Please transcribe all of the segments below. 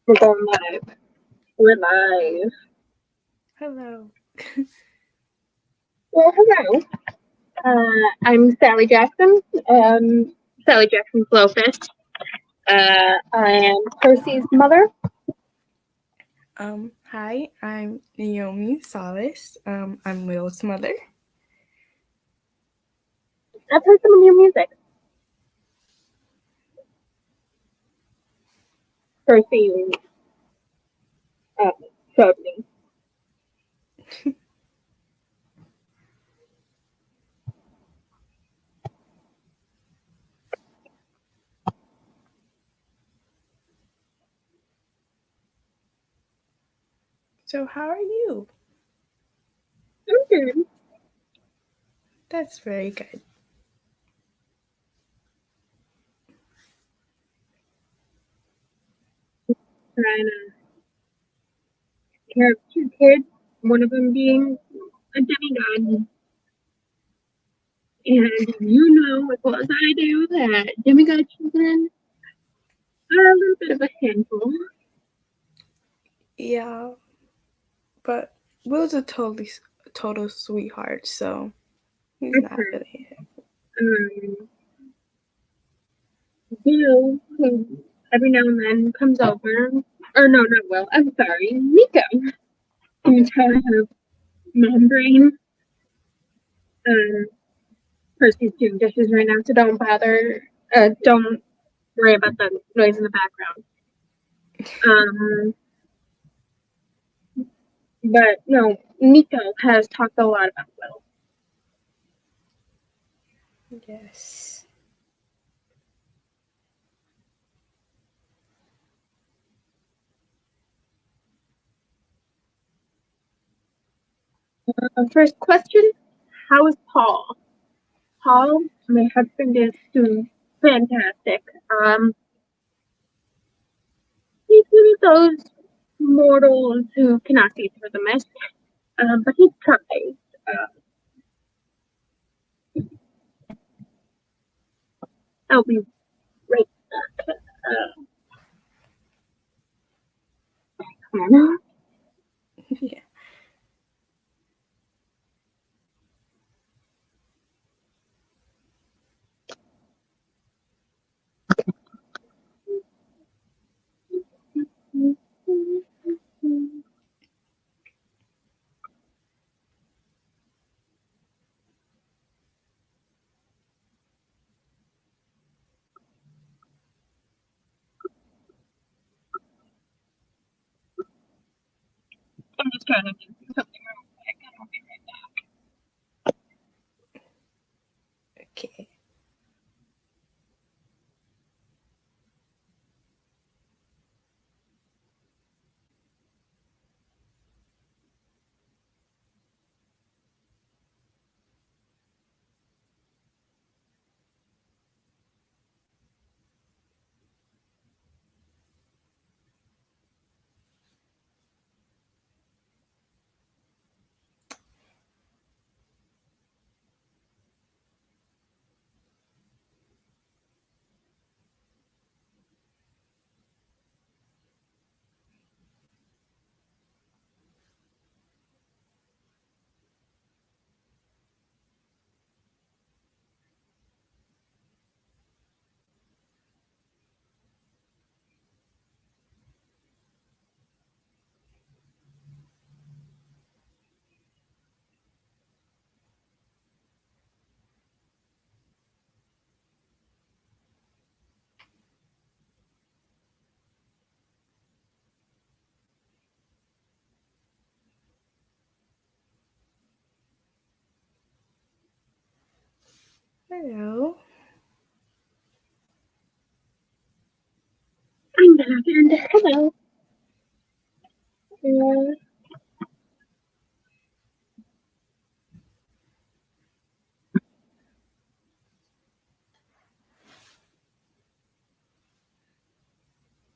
We're going live. We're live. Hello. Well, hello. I'm Sally Jackson. Sally Jackson-blofis. I am Percy's mother. Hi, I'm Niome Solace. I'm Will's mother. I've heard some of your music. Percy showed me. So, how are you? I'm good. That's very good. Trying to take care of two kids, one of them being a demigod. And you know as well as I do that demigod children are a little bit of a handful. Yeah, but Will's a total sweetheart, so he's not really. Bill, who every now and then comes over, or no, not Will, I'm sorry, Nico, in charge of membrane. Percy's doing dishes right now, so don't bother, don't worry about the noise in the background. But no, Nico has talked a lot about Will. Yes. First question, how is Paul? Paul, my husband, is doing fantastic. He's one of those mortals who cannot see through the mist, but he tries. I'll be right back. Yeah. I'm just trying to do something real quick. I'll be right back. Okay. Hello. I'm back and hello.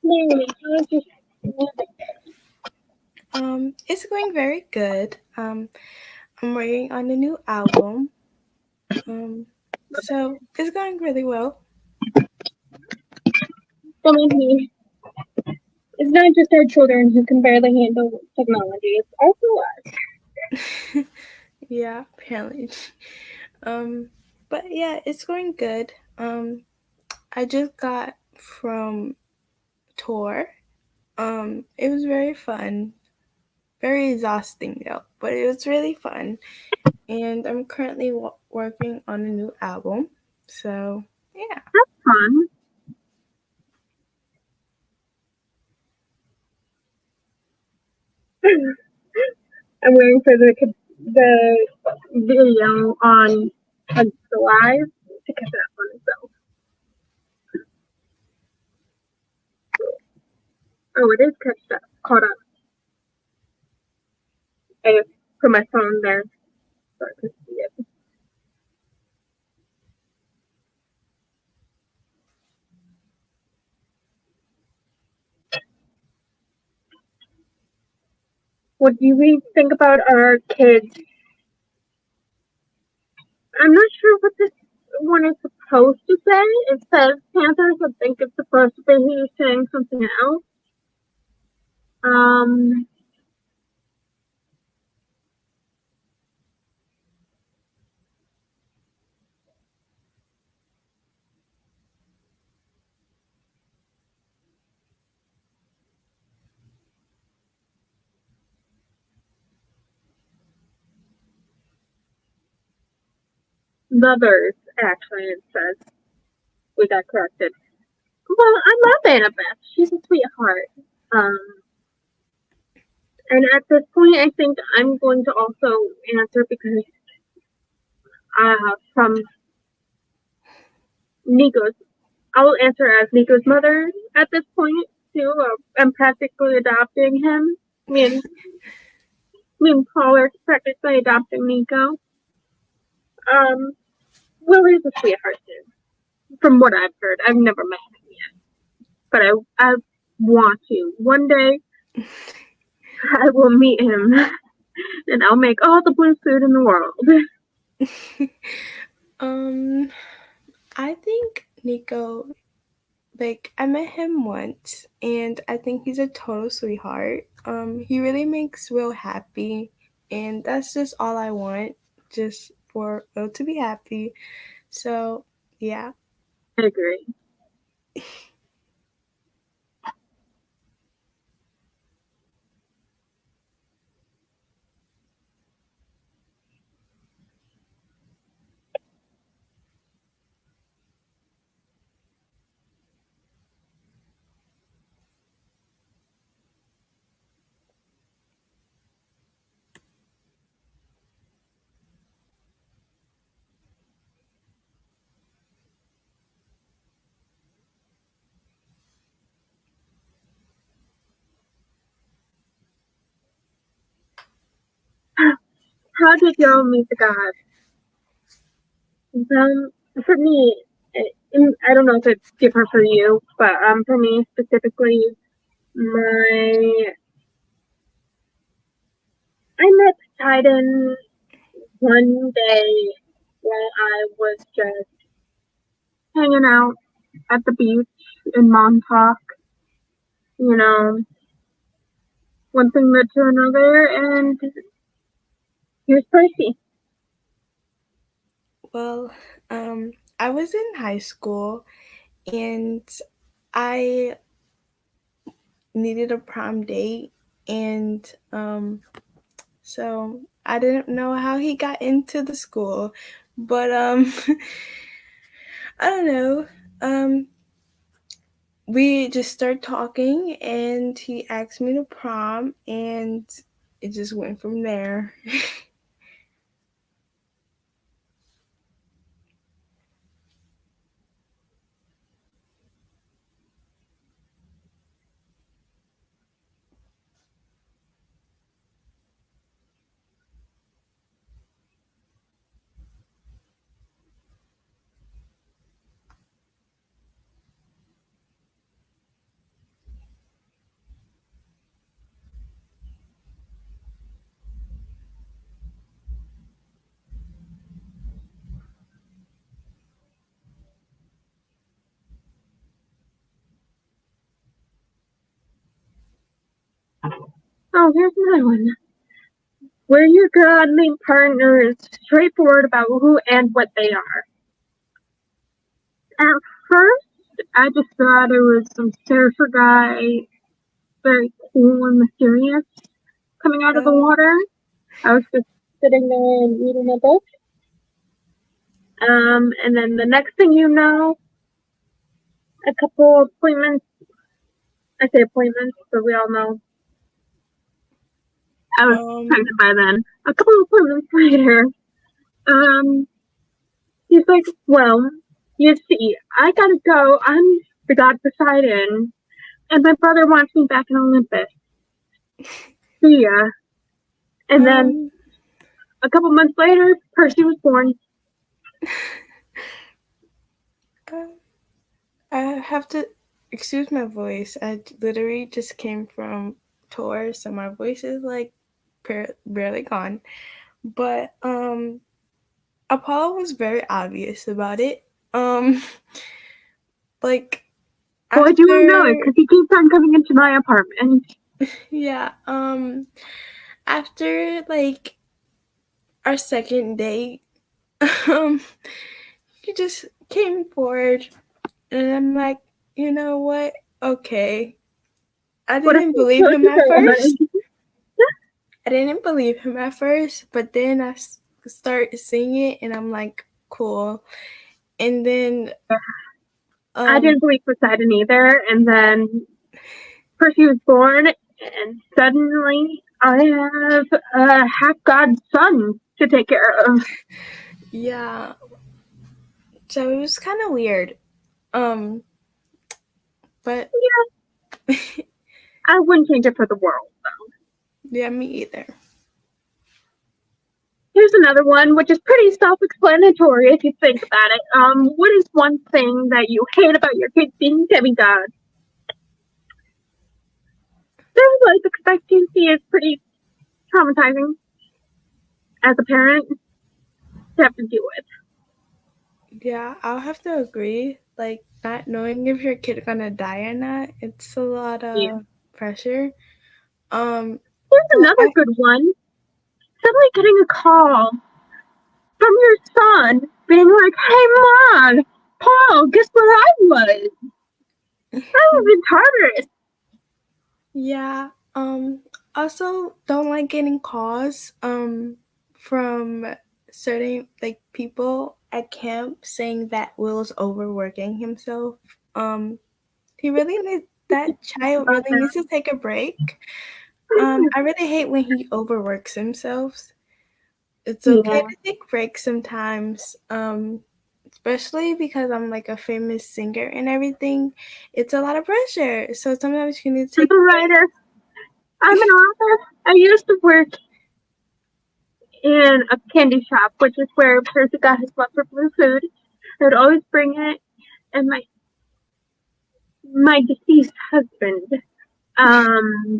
Mary, how's your music? It's going very good. I'm working on a new album. So it's going really well. Don't make me It's not just our children who can barely handle technology. It's also us. Yeah, apparently. Um, but yeah, it's going good. I just got from tour. It was very fun, very exhausting though, but it was really fun. And I'm currently working on a new album. So yeah. Fun. I'm waiting for the video on the live to catch up on itself. Oh, it is catched up, caught up. I just put my phone there so I could see it. What do we think about our kids? I'm not sure what this one is supposed to say. It says Panthers. I think it's supposed to be he's saying something else. Um, Lovers, actually, it says. We got corrected. Well, I love Annabeth. She's a sweetheart. Um, and at this point, I think I'm going to also answer because from Nico's, I'll answer as Nico's mother at this point too. I'm practically adopting him. Me and Paul are practically adopting Nico. Um, Willie's a sweetheart too, from what I've heard. I've never met him yet, but I want to. One day, I will meet him, and I'll make all the blue food in the world. um, I think Nico, like, I met him once, and I think he's a total sweetheart. He really makes Will happy, and that's just all I want, just for Will to be happy. So, yeah. I agree. How did y'all meet the god? For me, I don't know if it's different for you, but for me specifically, my I met Titan one day while I was just hanging out at the beach in Montauk. You know, one thing led to another, and he was pricey. Well, I was in high school, and I needed a prom date, and so I didn't know how he got into the school, but I don't know. We just started talking, and he asked me to prom, and it just went from there. Oh, here's another one. Were your godly partners straightforward about who and what they are? At first, I just thought it was some surfer guy, very cool and mysterious, coming out of the Um, water. I was just sitting there and reading a book. And then the next thing you know, a couple appointments. I say appointments, but we all know I was um, pregnant by then. A couple appointments later, um, he's like, "Well, you see, I gotta go. I'm the god Poseidon, and my brother wants me back in Olympus. See ya." And then um, a couple months later, Percy was born. um, I have to excuse my voice. I literally just came from tour, so my voice is like barely gone. But Apollo was very obvious about it. Um, like Boy, do I know it, after because he keeps on coming into my apartment. yeah, after like our second date, um, he just came forward, and I'm like, you know what? Okay. I What if didn't he believe took him at her? first. I didn't believe him at first, but then I start seeing it, and I'm like, cool. And then, I um, didn't believe Poseidon either, and then Percy was born, and suddenly I have a half god son to take care of. yeah. So it was kind of weird. Um, but Yeah, I wouldn't change it for the world. yeah, me either. Here's another one, which is pretty self-explanatory if you think about it. What is one thing that you hate about your kids being demigods? Their life expectancy is pretty traumatizing as a parent to have to deal with. Yeah, I'll have to agree. Like not knowing if your kid gonna die or not, it's a lot Yeah. of pressure. Um, Here's but another good one. Suddenly getting a call from your son being like, "Hey, Mom, Paul, guess where I was? I was in Tartarus." yeah. Also don't like getting calls from certain like people at camp saying that Will's overworking himself. He really needs that child About really that. needs to take a break. I really hate when he overworks himself. It's okay Yeah. to take breaks sometimes. Especially because I'm like a famous singer and everything. It's a lot of pressure. So sometimes you need to I'm take a a break. writer. I'm an author. I used to work in a candy shop, which is where Percy got his love for blue food. I would always bring it, and my deceased husband, um,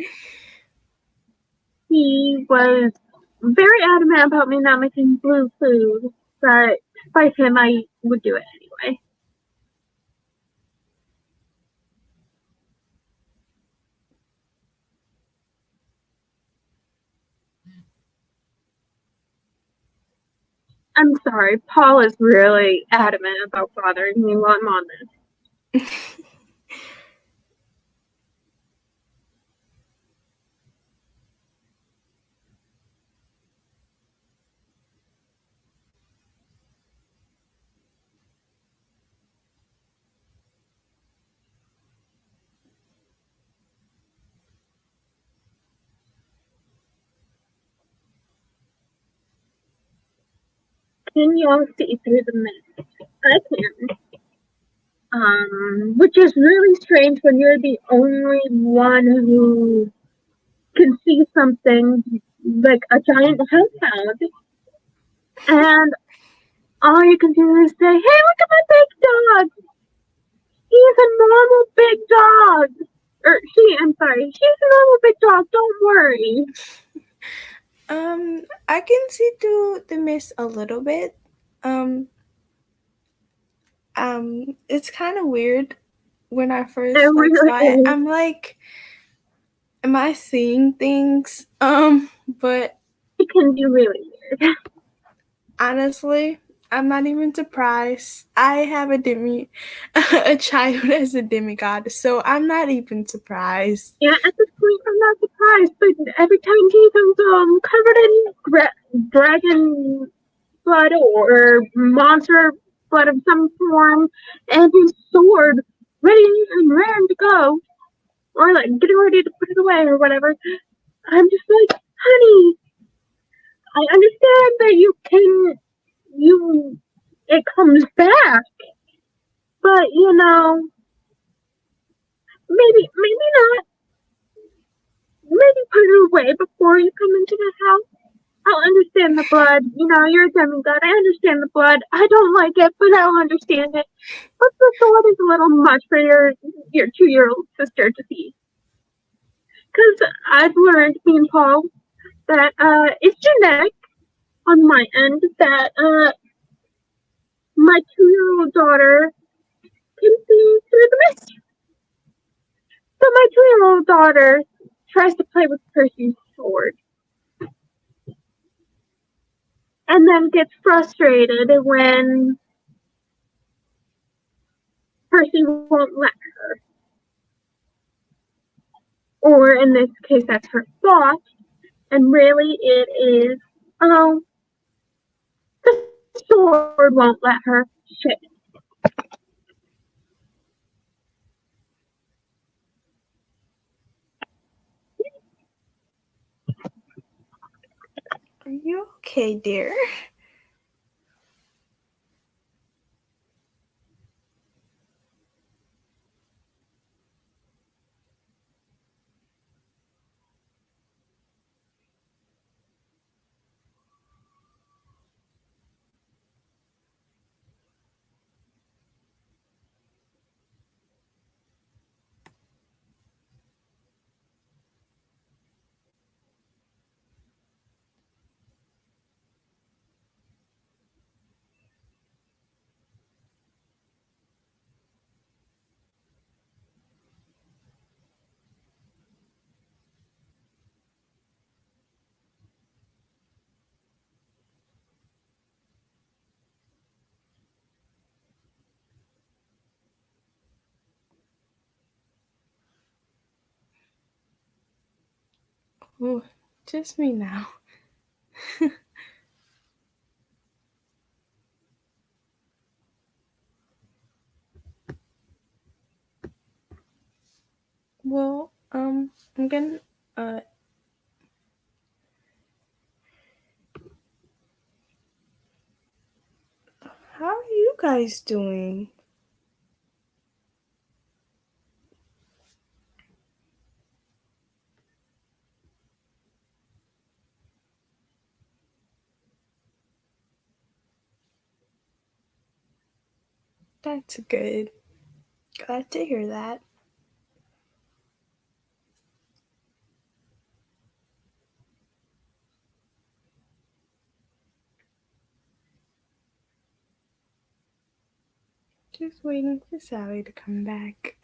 he was very adamant about me not making blue food, but despite him, I would do it anyway. I'm sorry, Paul is really adamant about bothering me while I'm on this. Can y'all see through the mist? I can. Which is really strange when you're the only one who can see something like a giant hellhound, and all you can do is say, "Hey, look at my big dog. He's a normal big dog." Or she, I'm sorry, she's a normal big dog. Don't worry. I can see through the mist a little bit. Um, it's kind of weird when I It first like really saw it. is. I'm like, am I seeing things? But It can be really weird. honestly, I'm not even surprised. I have a child as a demigod, so I'm not even surprised. Yeah, at this point, I'm not surprised, but every time he comes covered in dragon blood or monster blood of some form, and his sword ready and raring to go, or like getting ready to put it away or whatever, I'm just like, honey, I understand that it comes back, but maybe not. Maybe put it away before you come into the house. I'll understand the blood. You're a demigod. I understand the blood. I don't like it, but I'll understand it. But the sword is a little much for your 2-year-old sister to see. Because I've learned, me and Paul, that it's genetic on my end that my 2-year-old daughter can see through the mist. So my 2-year-old daughter tries to play with Percy's sword and then gets frustrated when Percy won't let her. Or in this case, that's her thought. And really, it is, oh, the sword won't let her. Shit. Are you okay, dear? Oh, just me now. Well, I'm gonna. Uh, how are you guys doing? That's good. Glad to hear that. Just waiting for Sally to come back.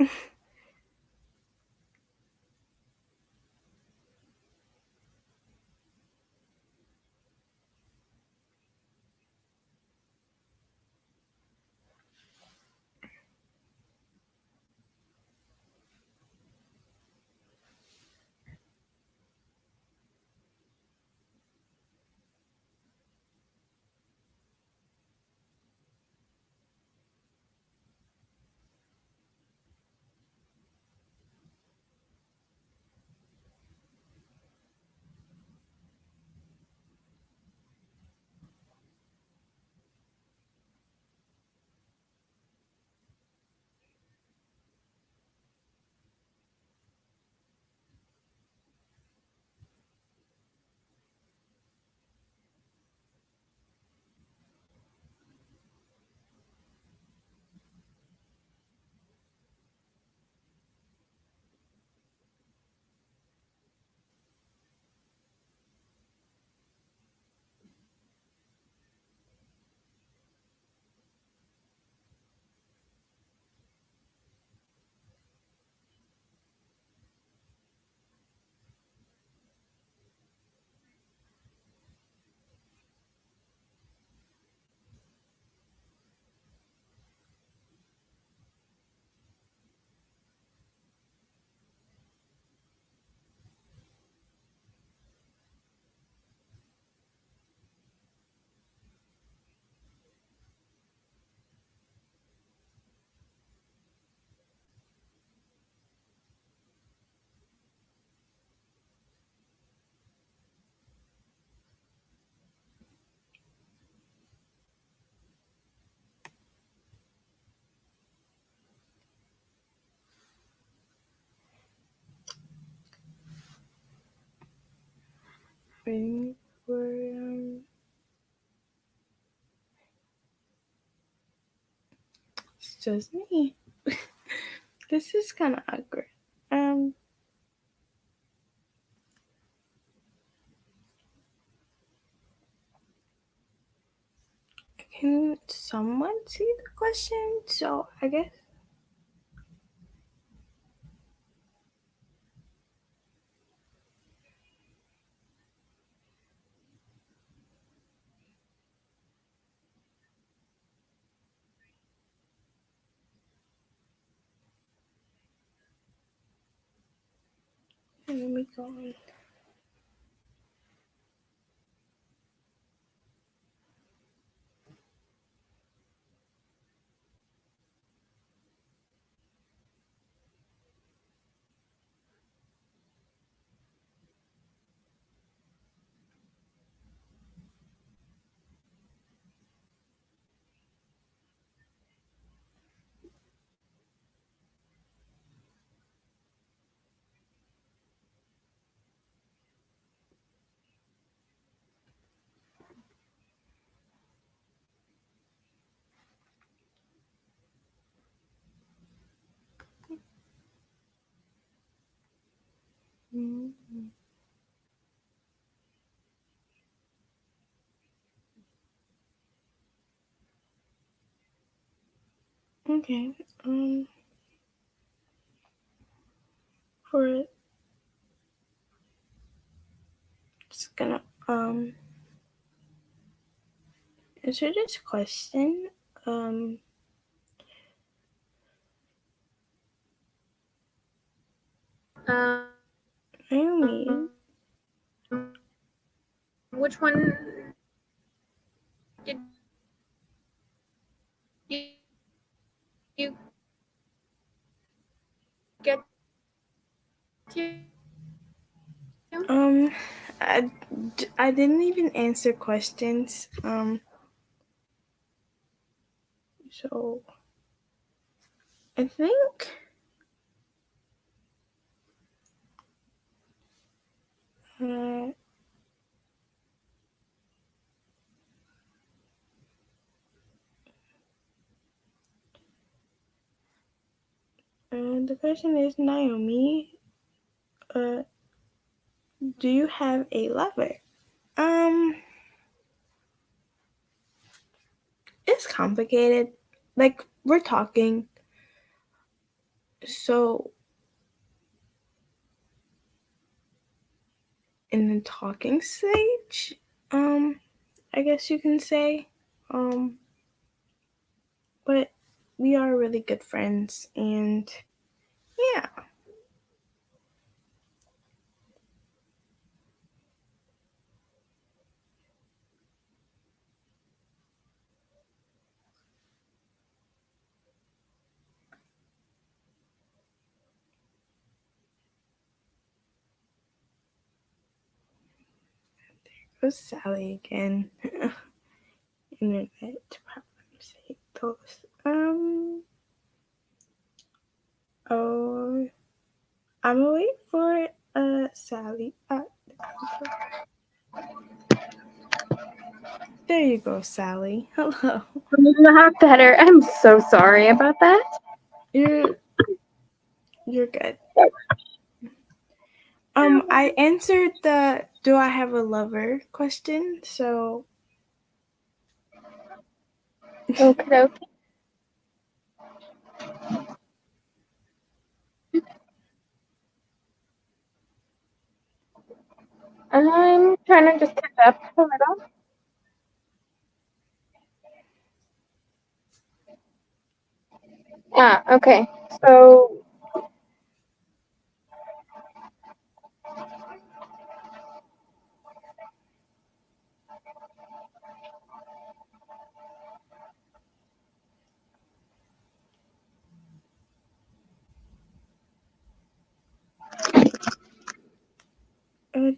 waiting for it's just me. This is kind of awkward. Um, can someone see the question? So I guess. Let me go on. Mm-hmm. Okay. For just gonna answer this question. Um, Naomi, Which one did you get to? um, I, I didn't even answer questions. So I think uh, the question is Naomi. Uh, do you have a lover? Um, it's complicated. Like we're talking, so in the talking stage, I guess you can say, um, but we are really good friends, and yeah. Goes Sally again. Internet problems. Hate those. Oh, I'm gonna wait for Sally. There you go, Sally. Hello. Not better. I'm so sorry about that. You're you're good. I answered the do I have a lover question, so Okay. I'm trying to just catch up a little. Okay. So,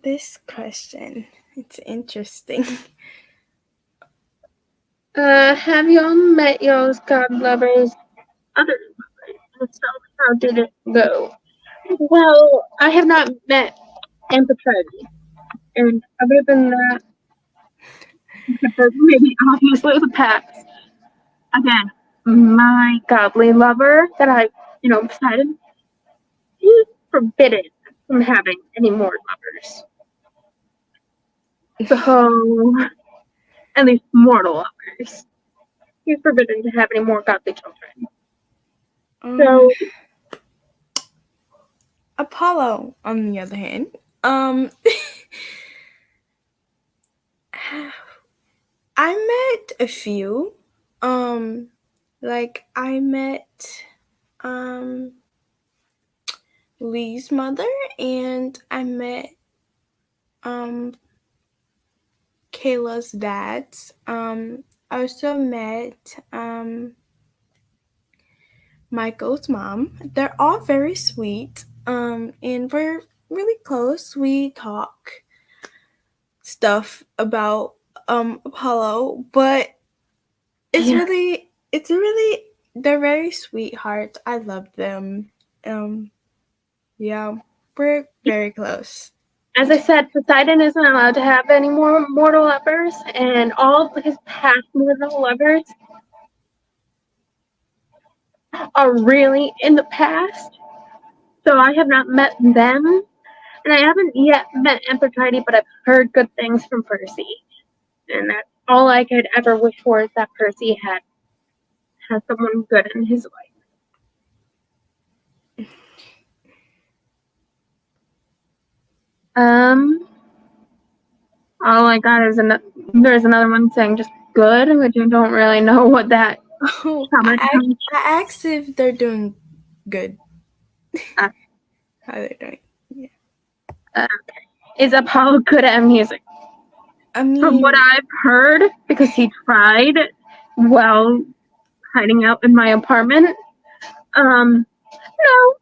this question. It's interesting. have y'all met y'all's god lovers? Other lovers. So, how did it go? Well, I have not met Amphitrite. And other than that, except for maybe obviously the pets, again, my godly lover that I, decided he's forbidden from having any more lovers. So, at least mortal lovers. He's forbidden to have any more godly children. Um, So, Apollo, on the other hand, I met a few. Like I met Lee's mother, and I met um Kayla's dads. I also met Michael's mom. They're all very sweet. And we're really close. We talk stuff about Apollo, but yeah. it's really they're very sweethearts. I love them. Um yeah, we're very close. As I said, Poseidon isn't allowed to have any more mortal lovers, and all of his past mortal lovers are really in the past. So I have not met them, and I haven't yet met Amphitrite, but I've heard good things from Percy. And that's all I could ever wish for is that Percy has someone good in his life. All I got is there's another one saying just good, which I don't really know what that Oh, comment comes. I asked if they're doing good. Uh, How they're doing. Yeah. is Apollo good at music? I From what mean, I've heard, because he tried while hiding out in my apartment. No,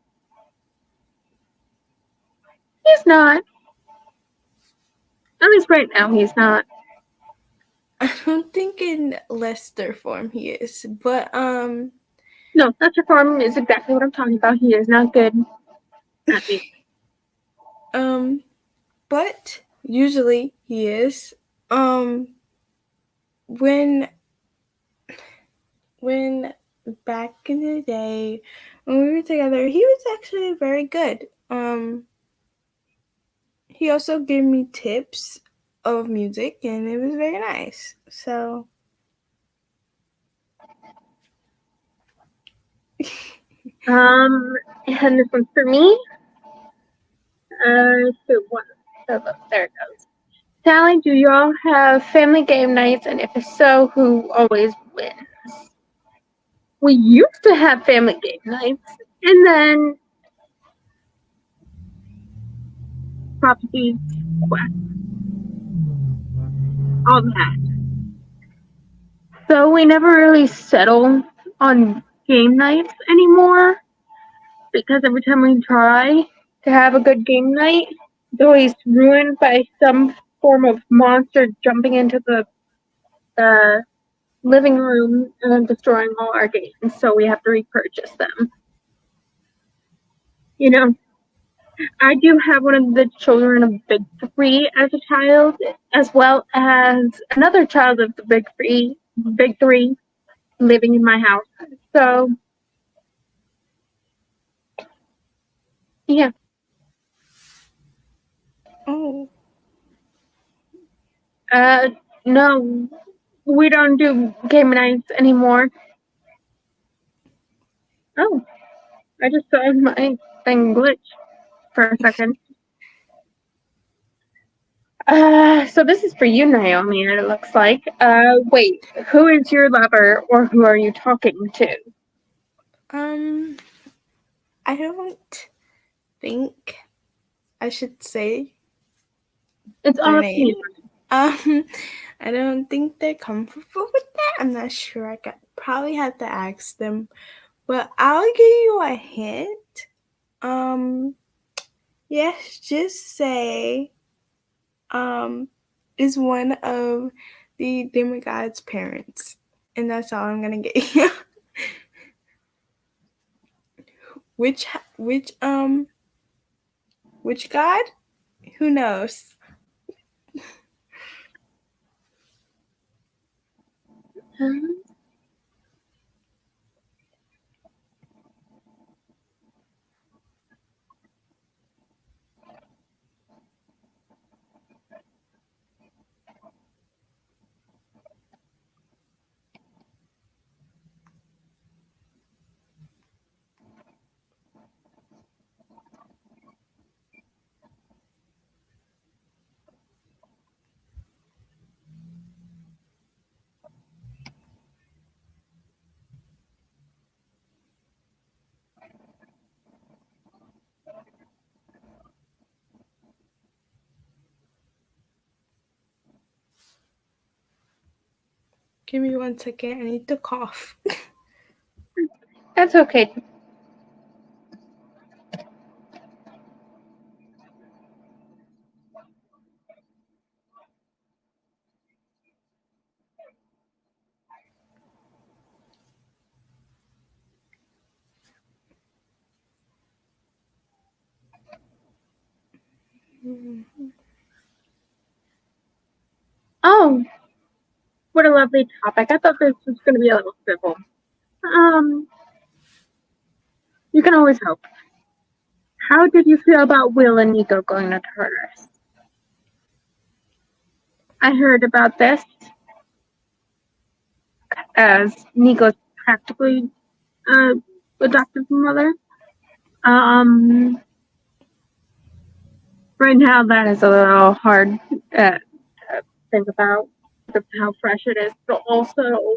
he's not. At least right now, he's not. I don't think in Lester form he is, but No, that's reform is exactly what I'm talking about. He is not good at music. um but usually he is. Um when when back in the day when we were together, he was actually very good. He also gave me tips of music, and it was very nice. So And this one's for me. So one. So there it goes. Sally, do y'all have family game nights? And if so, who always wins? We used to have family game nights, and then prophecies, quests, all that. So we never really settle on game nights anymore because every time we try to have a good game night, it's always ruined by some form of monster jumping into the living room and then destroying all our games. So we have to repurchase them. You know, I do have one of the children of Big Three as a child, as well as another child of the Big Three, living in my house. So yeah. oh, No, we don't do game nights anymore. Oh, I just saw my thing glitch for a second. So this is for you, Naomi, it looks like. Wait, who is your lover or who are you talking to? um I don't think I should say It's their all up to name. you. Um, I don't think they're comfortable with that. I'm not sure. Probably have to ask them, but I'll give you a hint. Um, yes, just say is one of the demigod's parents, and that's all I'm gonna get you. which which um which god? Who knows? Give me 1 second. I need to cough. That's okay. Oh, what a lovely topic. I thought this was going to be a little simple. You can always hope. How did you feel about Will and Nico going to Tartarus? I heard about this as Nico's practically adoptive mother. Um, right now that is a little hard to think about how fresh it is, but also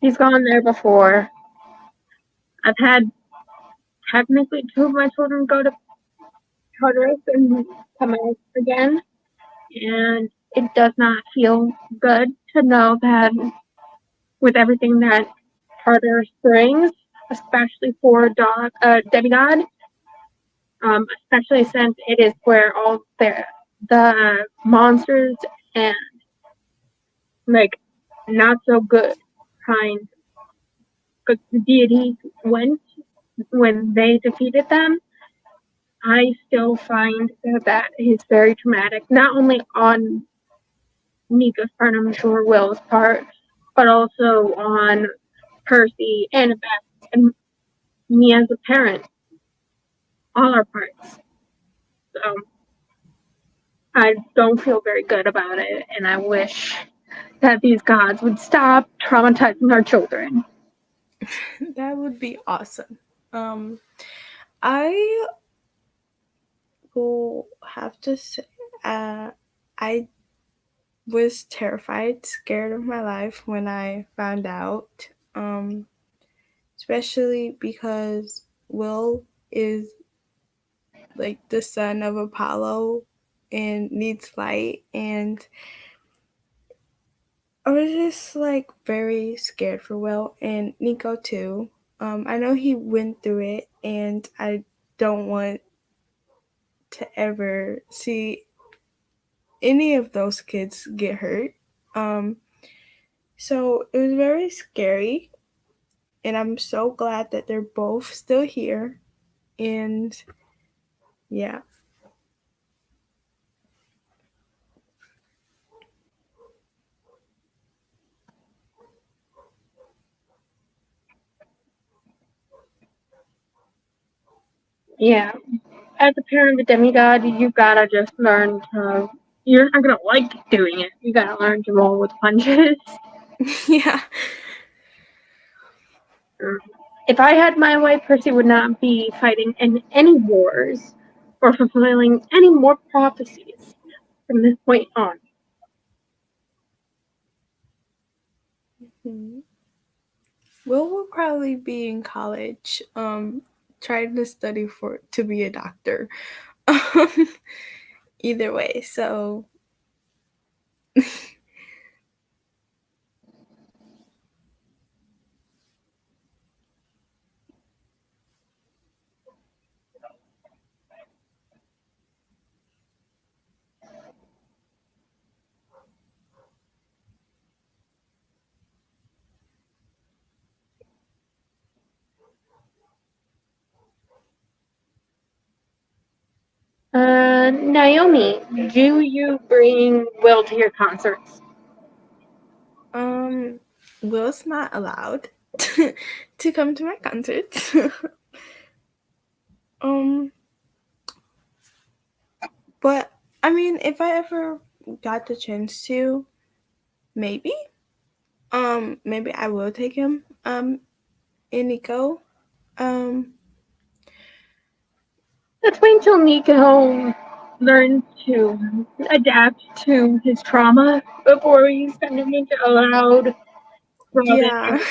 he's gone there before. I've had technically two of my children go to Tartarus and come out again, and it does not feel good to know that with everything that Tartarus brings, especially for demigod, especially since it is where all the monsters and like not so good kind of deities went when they defeated them. I still find that is very traumatic, not only on Nika's part, I'm sure Will's part, but also on Percy, Annabeth, and me as a parent, all our parts. So I don't feel very good about it, and I wish that these gods would stop traumatizing our children. That would be awesome. I will have to say, I was terrified, scared of my life when I found out, especially because Will is like the son of Apollo and needs light, and I was just like very scared for Will and Nico too. I know he went through it, and I don't want to ever see any of those kids get hurt. Um, so it was very scary, and I'm so glad that they're both still here. And yeah. Yeah, as a parent of a demigod, you gotta just learn to. You're not gonna like doing it. You gotta learn to roll with punches. Yeah. If I had my way, Percy would not be fighting in any wars or fulfilling any more prophecies from this point on. Mhm. Will probably be in college, trying to study for to be a doctor. Either way, so Naomi, do you bring Will to your concerts? Will's not allowed to come to my concerts. um, but I mean, if I ever got the chance to, maybe, maybe I will take him, and Nico. Um, Let's wait until Nico learns to adapt to his trauma before we send him into a loud yeah. crowded.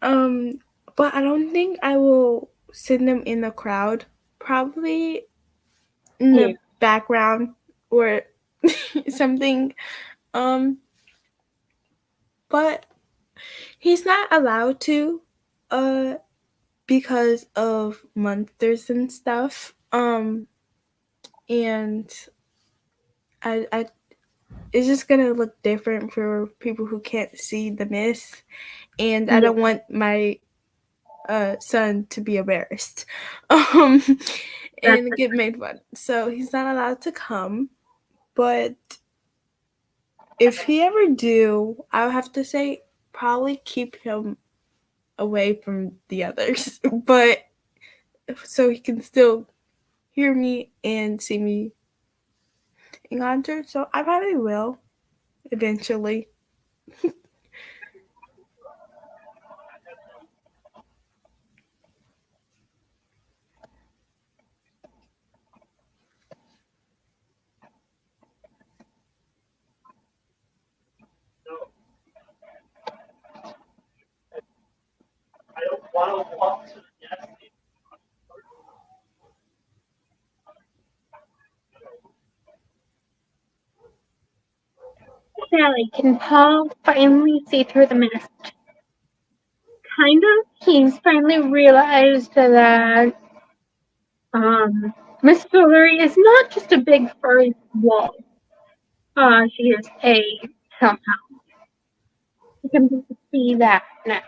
um, but I don't think I will send them in the crowd. Probably in Yeah, the background or something. Um, but he's not allowed to, uh, because of monsters and stuff. And I it's just gonna look different for people who can't see the mist, and I yeah, don't want my son to be embarrassed, um, that's and get made fun. So he's not allowed to come. But if he ever do, I would have to say probably keep him away from the others, but so he can still hear me and see me in concert. So I probably will eventually. Sally, can Paul finally see through the mist? Kind of. He's finally realized that Miss Fillery is not just a big furry wall. She is a compound. You can see that now.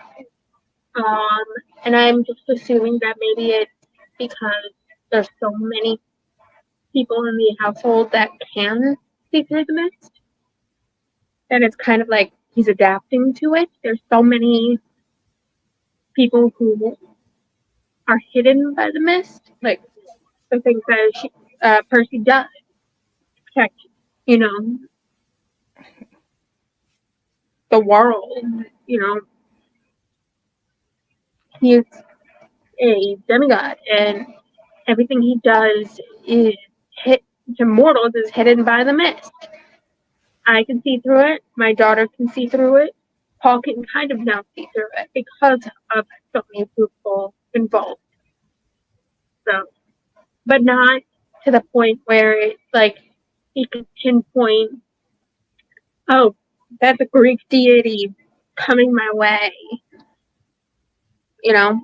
Um, and I'm just assuming that maybe it's because there's so many people in the household that can see through the mist. And it's kind of like he's adapting to it. There's so many people who are hidden by the mist, like the things that Percy does protect, you know, the world. You know, he's a demigod, and everything he does is hit to mortals is hidden by the mist. I can see through it. My daughter can see through it. Paul can kind of now see through it because of so many people involved. So, but not to the point where it's like he can pinpoint, oh, that's a Greek deity coming my way, you know?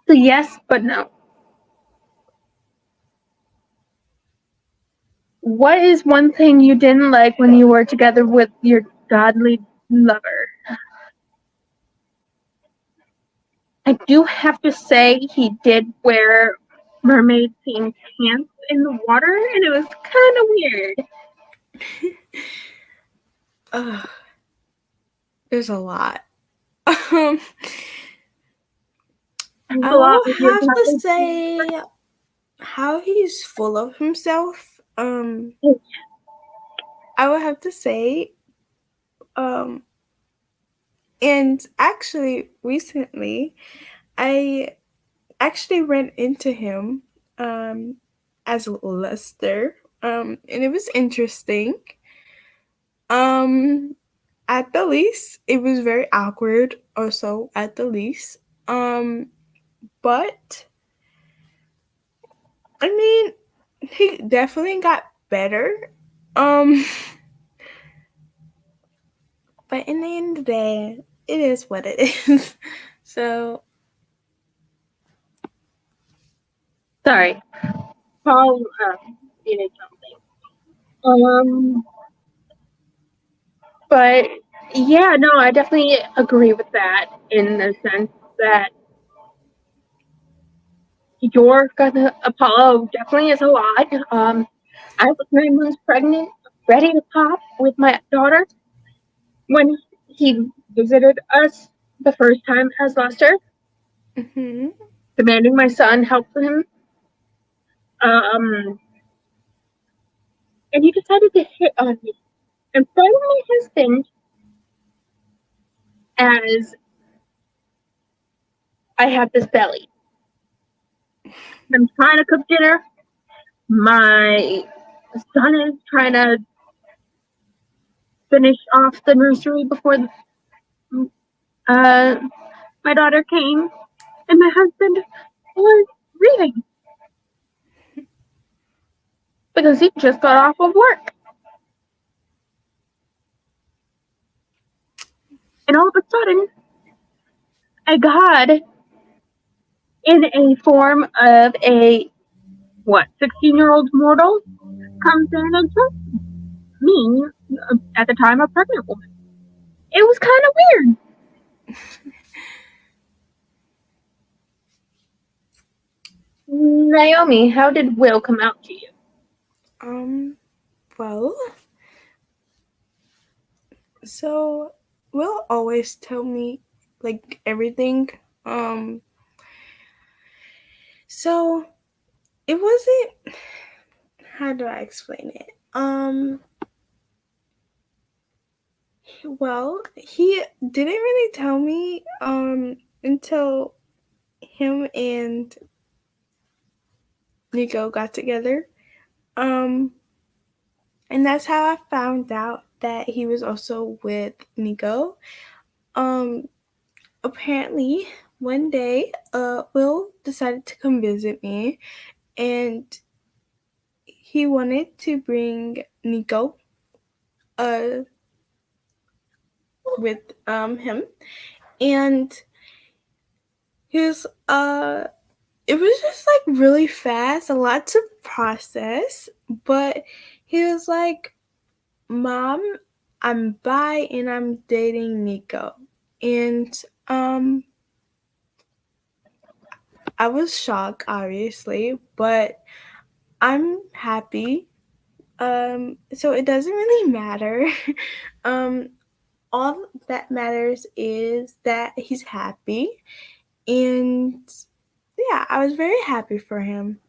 So, yes, but no. What is one thing you didn't like when you were together with your godly lover? I do have to say he did wear mermaid themed pants in the water, and it was kind of weird. Ugh, there's a lot. Um, There's I a lot will with your have to godly say how he's full of himself. lover. I would have to say, um, and actually recently, I actually ran into him, as Lester, and it was interesting. Um, at the least, it was very awkward. Also, at the least, but I mean, he definitely got better. Um, but in the end of the day, it is what it is. So, Sorry, Paul needed something. But yeah, no, I definitely agree with that in the sense that York on the Apollo definitely is a lot. I was 9 months pregnant, ready to pop with my daughter when he visited us the first time as Lester, Mhm. demanding my son help him. Um, and he decided to hit on me in front of my husband as I had this belly. I'm trying to cook dinner. My son is trying to finish off the nursery before uh, my daughter came, and my husband was reading because he just got off of work. And all of a sudden, a god in a form of a 16-year-old mortal comes in and kills me at the time a pregnant woman. It was kind of weird. Naomi, how did Will come out to you? Well, so Will always tell me like everything. Um, so it wasn't. How do I explain it? Well, he didn't really tell me until him and Nico got together. Um, and that's how I found out that he was also with Nico. Um, Apparently one day, Will decided to come visit me, and he wanted to bring Nico, uh, with him, and he was it was just like really fast, a lot to process, but he was like, "Mom, I'm bi and I'm dating Nico." And I was shocked, obviously, but I'm happy. So it doesn't really matter. um, all that matters is that he's happy, and yeah, I was very happy for him.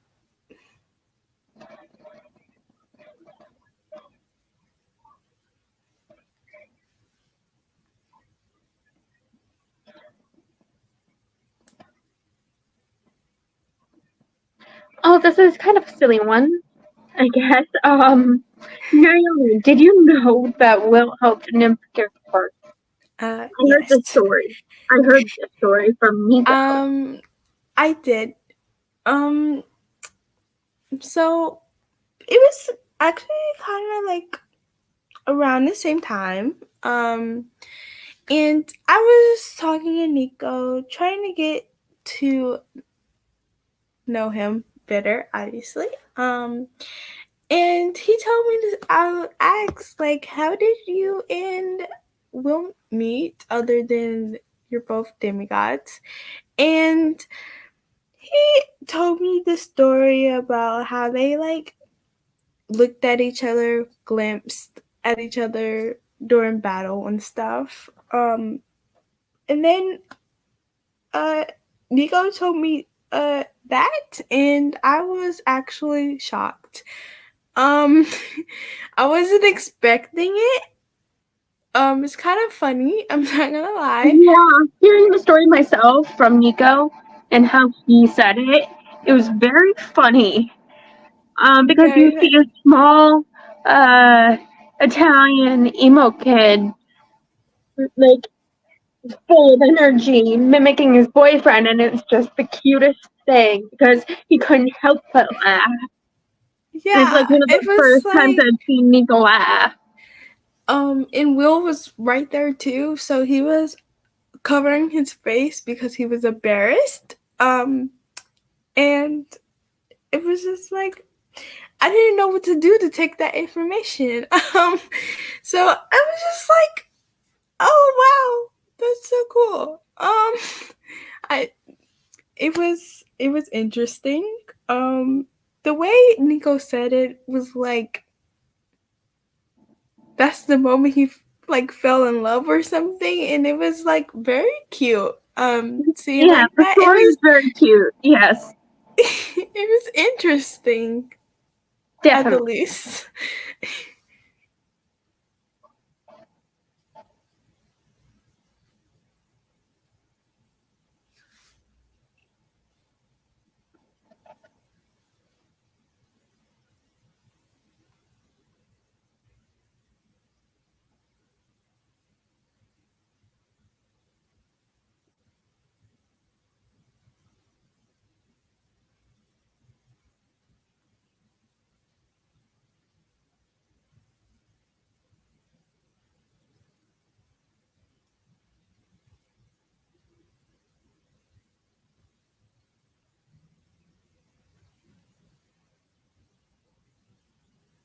Oh, this is kind of a silly one, I guess. Naomi, did you know that Will helped Nymph give birth? I heard this Yes. story. I heard this story from Nico. I did. Um, so it was actually kind of like around the same time. And I was talking to Nico, trying to get to know him better, obviously. And he told me to I asked like, how did you and Will meet other than you're both demigods? And he told me the story about how they like looked at each other, glimpsed at each other during battle and stuff. And then Nico told me that, and I was actually shocked. Um, I wasn't expecting it. It's kind of funny. I'm not gonna lie. Yeah, hearing the story myself from Nico and how he said it, it was very funny. Because you Very see a funny. small Italian emo kid like full of energy, mimicking his boyfriend, and it's just the cutest thing because he couldn't help but laugh. It's like Yeah, one of it the was first times like I've seen Nico laugh. and Will was right there too, so he was covering his face because he was embarrassed. And it was just like I didn't know what to do to take that information. So I was just like, "Oh wow, that's so cool." I it was interesting. The way Nico said it was like that's the moment he like fell in love or something, and it was like very cute. Seeing Yeah, like the that, story is very cute. Yes, it was interesting at the definitely. least.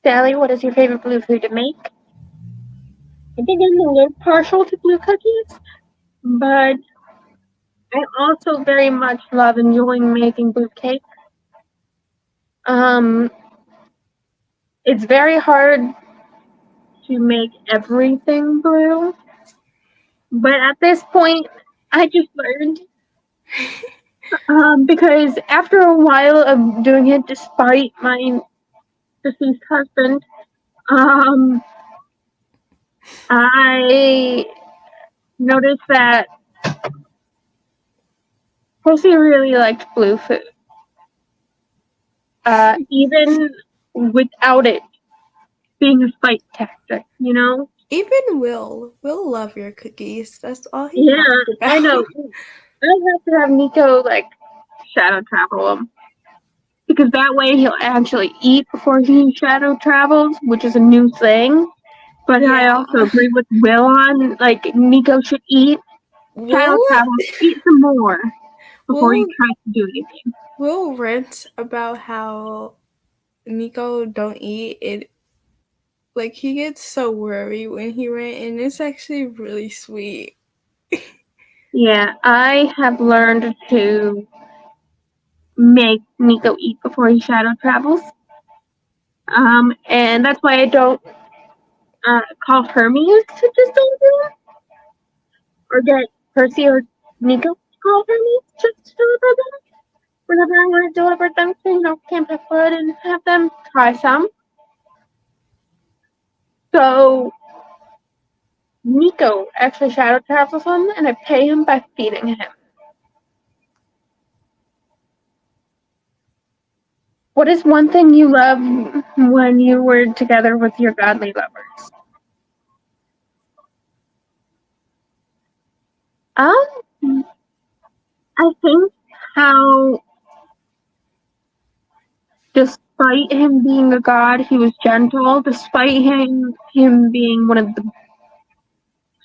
Sally, what is your favorite blue food to make? I think I'm a little partial to blue cookies, but I also very much love enjoying making blue cake. Um, it's very hard to make everything blue, but at this point, I just learned. Because after a while of doing it, despite my deceased husband, um, I noticed that Percy really liked blue food, even without it being a fight tactic, you know? Even Will love your cookies. That's all he Yeah, talks I about. know. I have to have Nico, like, shadow travel him. Because that way he'll actually eat before he shadow travels, which is a new thing. But I Yeah. also agree with Will on, like, Nico should eat, shadow Will travel, eat some more before he Will tries to do anything. Will rant about how Nico don't eat it. Like he gets so worried when he rant, and it's actually really sweet. Yeah, I have learned to make Nico eat before he shadow travels. And that's why I don't call Hermes to just don't do it, or get Percy or Nico to call Hermes just to deliver them. Whenever I want to deliver them to, Camp Foot and have them try some. So Nico actually shadow travels them, and I pay him by feeding him. What is one thing you love when you were together with your godly lovers? Um, I think how, despite him being a god, he was gentle. Despite him being one of the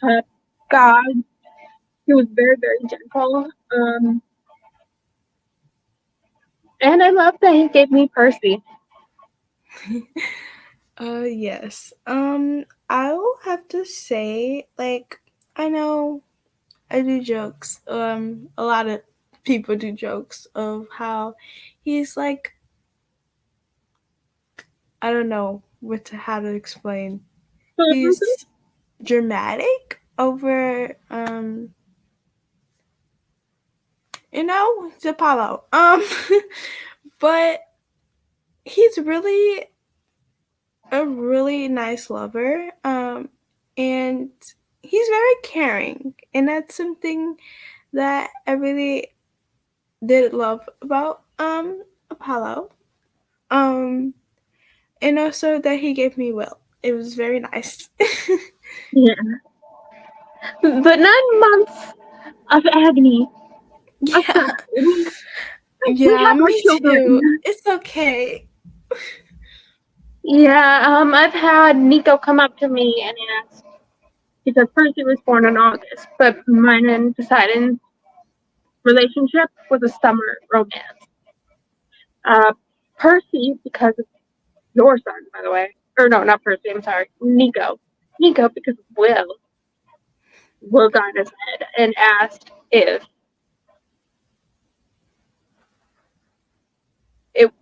top gods, he was very, very gentle. And I love that he gave me Percy. Yes. I'll have to say, like, I know I do jokes. A lot of people do jokes of how he's like, I don't know how to explain. He's dramatic over, it's Apollo. But he's really a really nice lover. And he's very caring, and that's something that I really did love about Apollo. Um, and also that he gave me Will. It was very nice. Yeah. But 9 months of agony Yeah, aside, we yeah, have our me too. children. It's okay. Yeah, I've had Nico come up to me and ask, because Percy was born in August, but mine and Poseidon's relationship was a summer romance. Uh, Percy, because of your son, by the way, or no, not Percy, I'm sorry, Nico. Nico, because of Will got in his head and asked if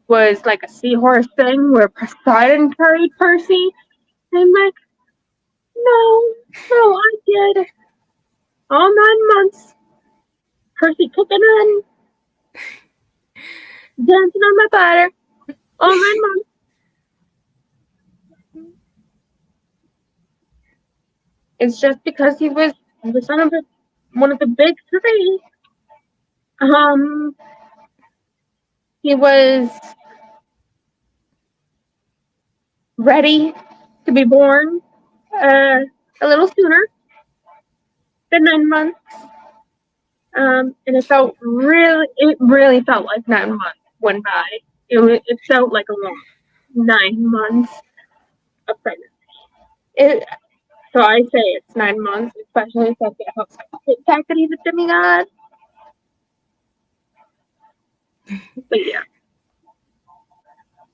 was like a seahorse thing where Poseidon carried Percy. And I'm like, no, no, I did all 9 months. Percy kicking in, dancing on my butter, all 9 months. It's just because he was the son of one of the big three. Um, he was ready to be born a little sooner than 9 months. And it really felt like 9 months went by. It felt like a long 9 months of pregnancy. It, so I say it's 9 months, especially since it helps the fact that he's a demigod. But yeah,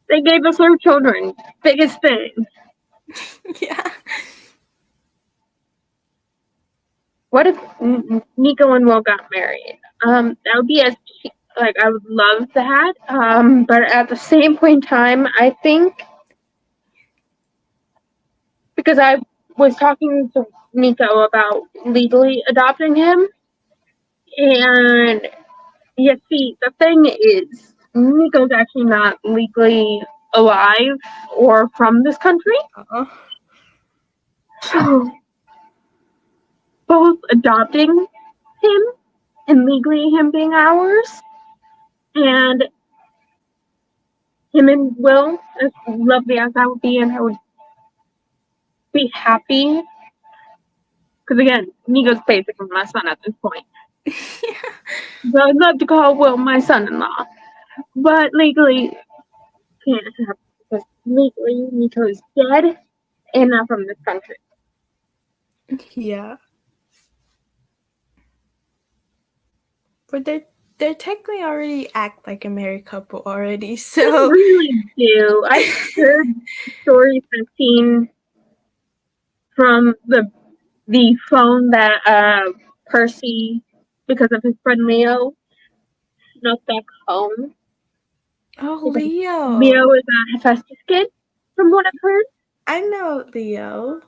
they gave us our children. Biggest thing. Yeah. What if Nico and Will got married? That would be like I would love that. But at the same point in time, I think because I was talking to Nico about legally adopting him, and yeah, see, the thing is, Nico's actually not legally alive or from this country, Uh-uh. so both adopting him and legally him being ours, and him and Will, as lovely as I would be, and I would be happy. Because again, Nico's basically my son at this point. Yeah. So I'd love to call Will my son-in-law, but legally can't have because legally Nico is dead and not from this country. Yeah. But they're technically already act like a married couple already, They so really do. I've heard stories I've seen from the phone that Percy, because of his friend Leo, snuck back home. oh, Because Leo. Leo is a Hephaestus kid, from what I've heard. I know Leo.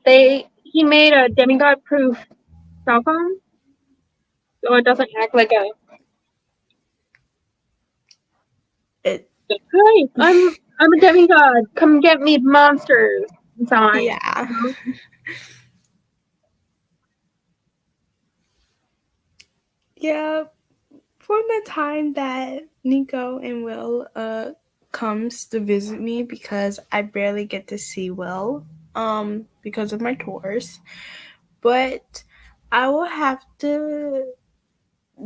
He made a demigod proof cell phone, so it doesn't act like a It hi, I'm a demigod. Come get me, monsters. Sign. yeah. Yeah. From the time that Nico and Will comes to visit me, because I barely get to see Will because of my tours, but I will have to,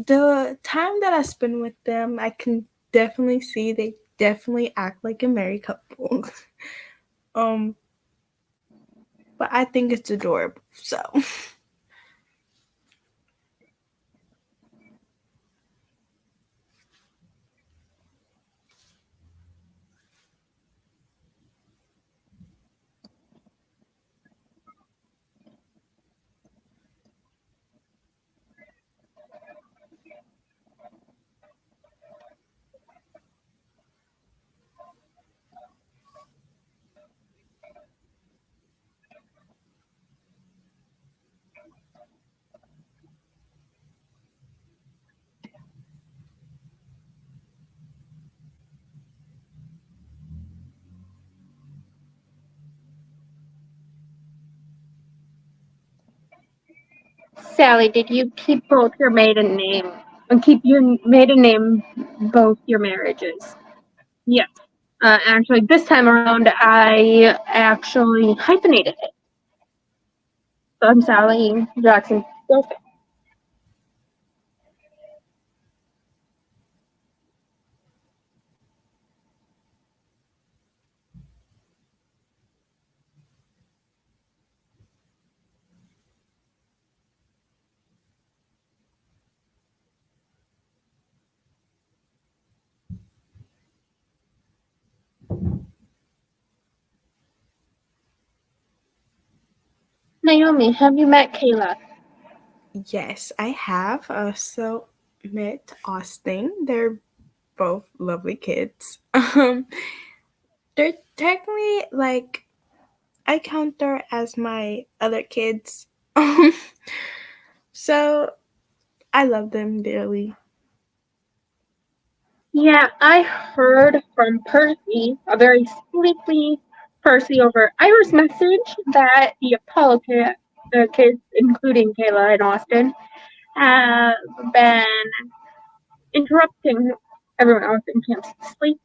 the time that I spend with them, I can definitely see they definitely act like a married couple. um but I think it's adorable. So Sally, did you keep both your maiden name and keep your maiden name both your marriages? Yes. Actually, this time around, I actually hyphenated it. So I'm Sally Jackson-blofis. Naomi, have you met Kayla? yes, I have also met Austin. They're both lovely kids. They're technically like I count her as my other kids. So I love them dearly. Yeah, I heard from Percy, a very sleepy Percy over Ira's message, that the the kids, including Kayla and Austin, have been interrupting everyone else in camp's sleep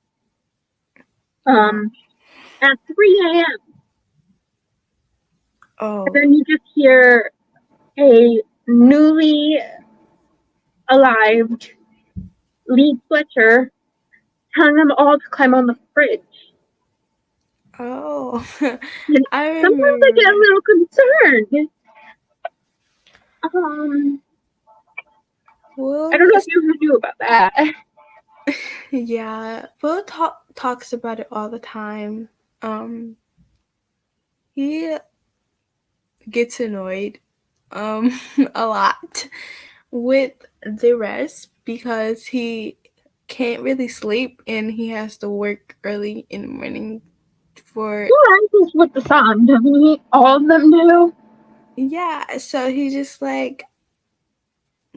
at 3 a.m. Oh. And then you just hear a newly alived Lee Fletcher telling them all to climb on the fridge. Oh. And I sometimes I remember. get a little concerned. I Will don't know if is you knew about that. yeah. Will talks about it all the time. He gets annoyed a lot with the rest because he can't really sleep and he has to work early in the morning for He rises with the sun, doesn't he? All of them do. yeah, so he just like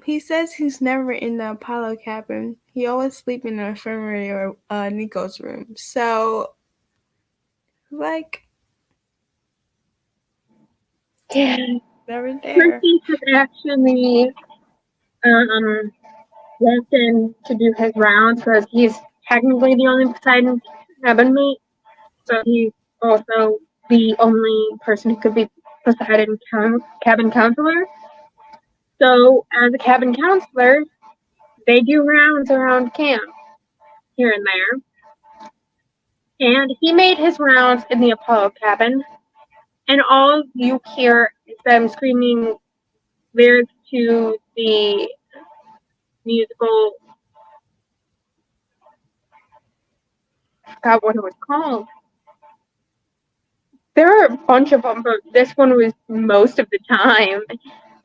he says he's never in the Apollo cabin. He always sleep in the infirmary or Nico's room. So like Yeah. never there. Percy has actually um, walked in to do his rounds because he's technically the only Poseidon cabin mate. So he's also the only person who could be Poseidon cabin counselor. So as a cabin counselor, they do rounds around camp here and there. And he made his rounds in the Apollo cabin, and all you hear is them screaming lyrics to the musical. I forgot what it was called. There are a bunch of them, but this one was most of the time.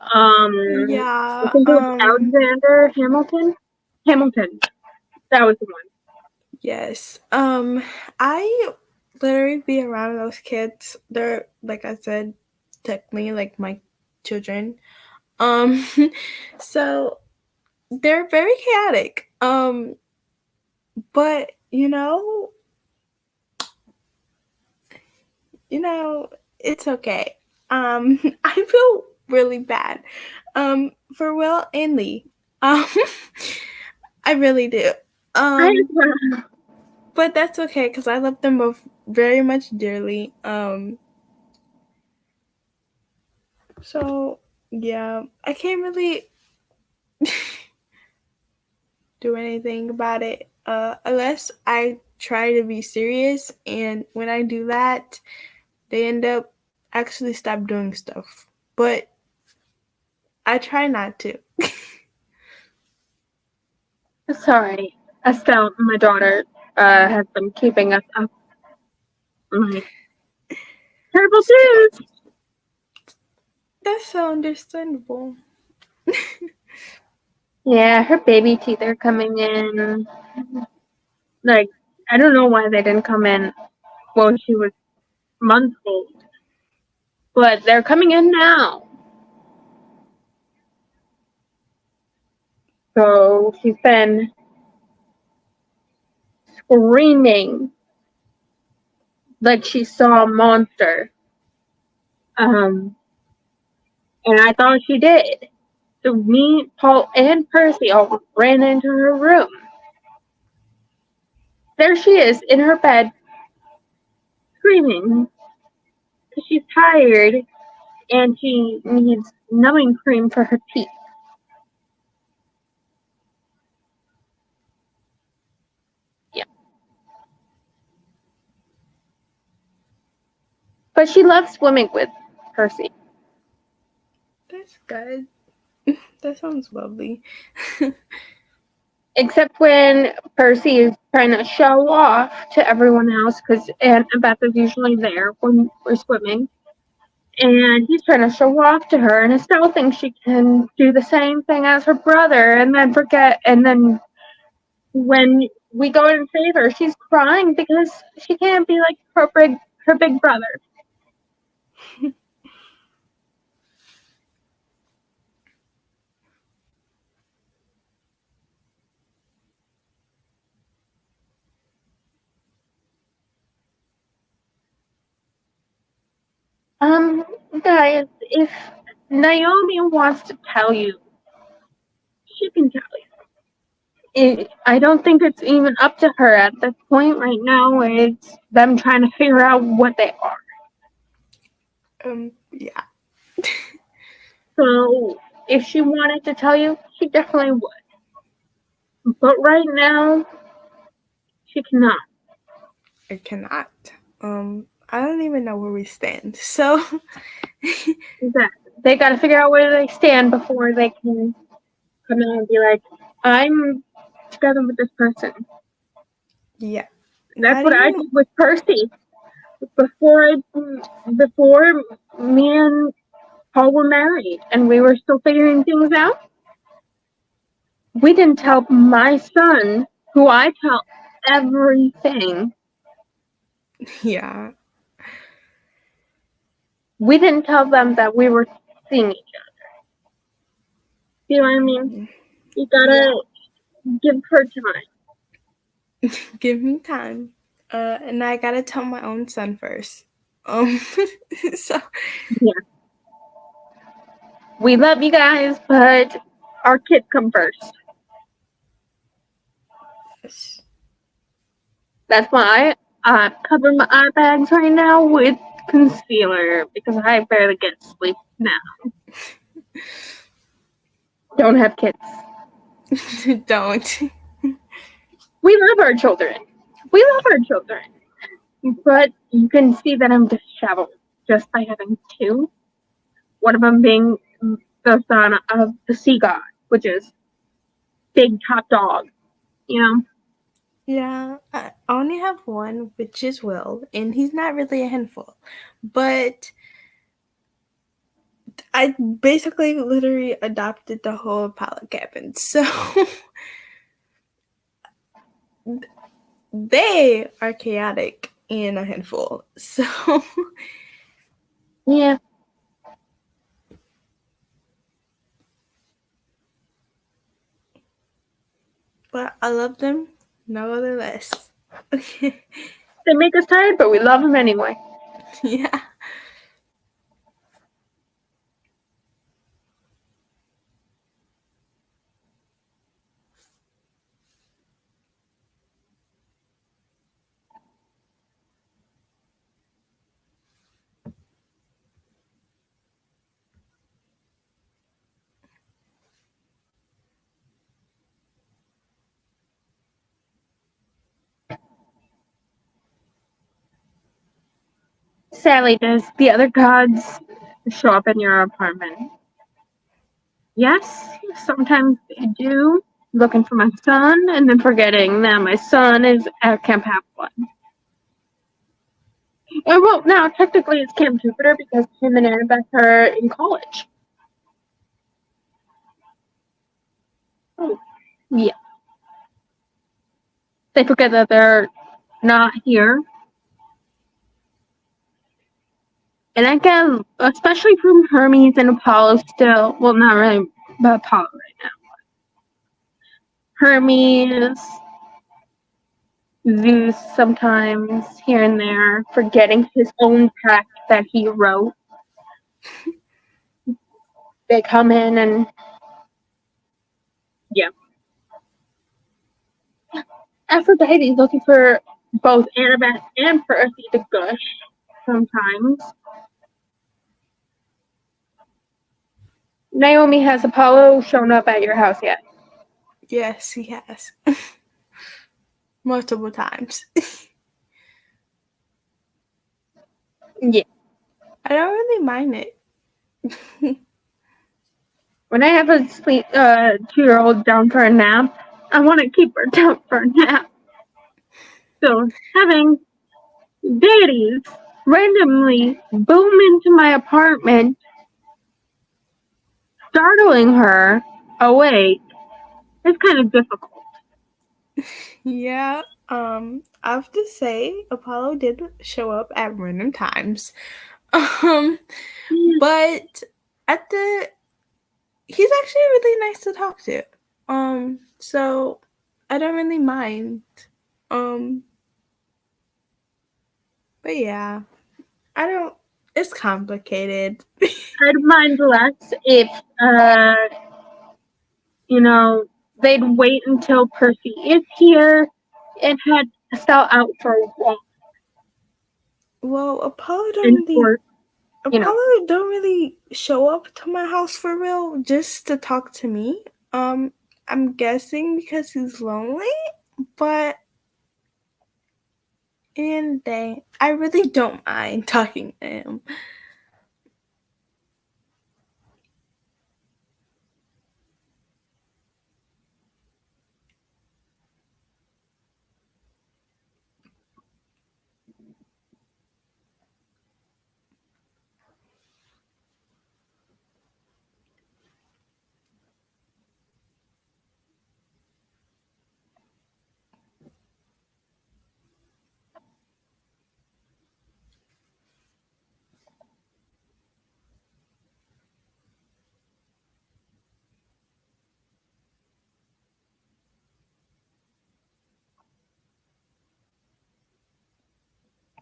I Yeah, think it was Alexander Hamilton. Hamilton. That was the one. yes. I literally be around those kids. They're like I said, technically like my children. Um so they're very chaotic. But it's okay. I feel really bad. For Will and Lee. Um I really do. I But that's okay because I love them both very much dearly. So yeah, I can't really do anything about it unless I try to be serious, and when I do that, they end up actually stop doing stuff. But I try not to. sorry, Estelle, my daughter, has been keeping us up. Like terrible news. That's so understandable. Yeah, her baby teeth are coming in. Like I don't know why they didn't come in while she was months old, but they're coming in now. So she's been screaming like she saw a monster. Um, and I thought she did. So me, Paul, and Percy all ran into her room. There she is in her bed, screaming because she's tired and she needs numbing cream for her teeth. Yeah. But she loves swimming with Percy. That's good. That sounds lovely. Except when Percy is trying to show off to everyone else, because Aunt Beth is usually there when we're swimming. And he's trying to show off to her, and Estelle thinks she can do the same thing as her brother, and then forget, and then when we go and save her, she's crying because she can't be like her big brother. Guys, if Naomi wants to tell you, she can tell you. I don't think it's even up to her at this point right now. It's them trying to figure out what they are. Yeah. So if she wanted to tell you, she definitely would. But right now, she cannot. I cannot. I don't even know where we stand. So Exactly. They got to figure out where they stand before they can come out and be like, I'm together with this person. yeah. That's Not what I even did with Percy. Before me and Paul were married and we were still figuring things out, we didn't tell my son, who I tell everything, yeah. we didn't tell them that we were seeing each other. You know what I mean? You gotta give her time. Give me time. And I gotta tell my own son first. So Yeah. We love you guys, but our kids come first. That's why I cover my eye bags right now with concealer because I barely get sleep now. Don't have kids. don't. We love our children. We love our children. But you can see that I'm disheveled just by having two. One of them being the son of the sea god, which is big top dog, you know? Yeah, I only have one, which is Will, and he's not really a handful. But I basically literally adopted the whole Apollo cabin. So they are chaotic and a handful. So Yeah. but I love them no other less. They make us tired, but we love them anyway. Yeah. Sally, does the other gods show up in your apartment? Yes, sometimes they do. Looking for my son and then forgetting that my son is at Camp Half-Blood. Well, now technically it's Camp Jupiter because him and Annabeth are in college. Oh, yeah. They forget that they're not here. And I get, especially from Hermes and Apollo still, well, not really, but Apollo right now. Hermes, Zeus sometimes here and there, forgetting his own pact that he wrote. They come in and, yeah. Aphrodite's looking for both Annabeth and Percy to gush sometimes. Naomi, has Apollo shown up at your house yet? Yes, he has. Multiple times. Yeah. I don't really mind it. When I have a 2-year-old down for a nap, I want to keep her down for a nap. So having deities randomly boom into my apartment, startling her awake, is kind of difficult. Yeah. I have to say, Apollo did show up at random times. Um, Yeah, but at the he's actually really nice to talk to. So I don't really mind. Um, but yeah, I don't. It's complicated. I'd mind less if, you know, they'd wait until Percy is here and had to sell out for a walk Well, and for, you know, Apollo don't really show up to my house for real, just to talk to me. I'm guessing because he's lonely, but and they, I really don't mind talking to him.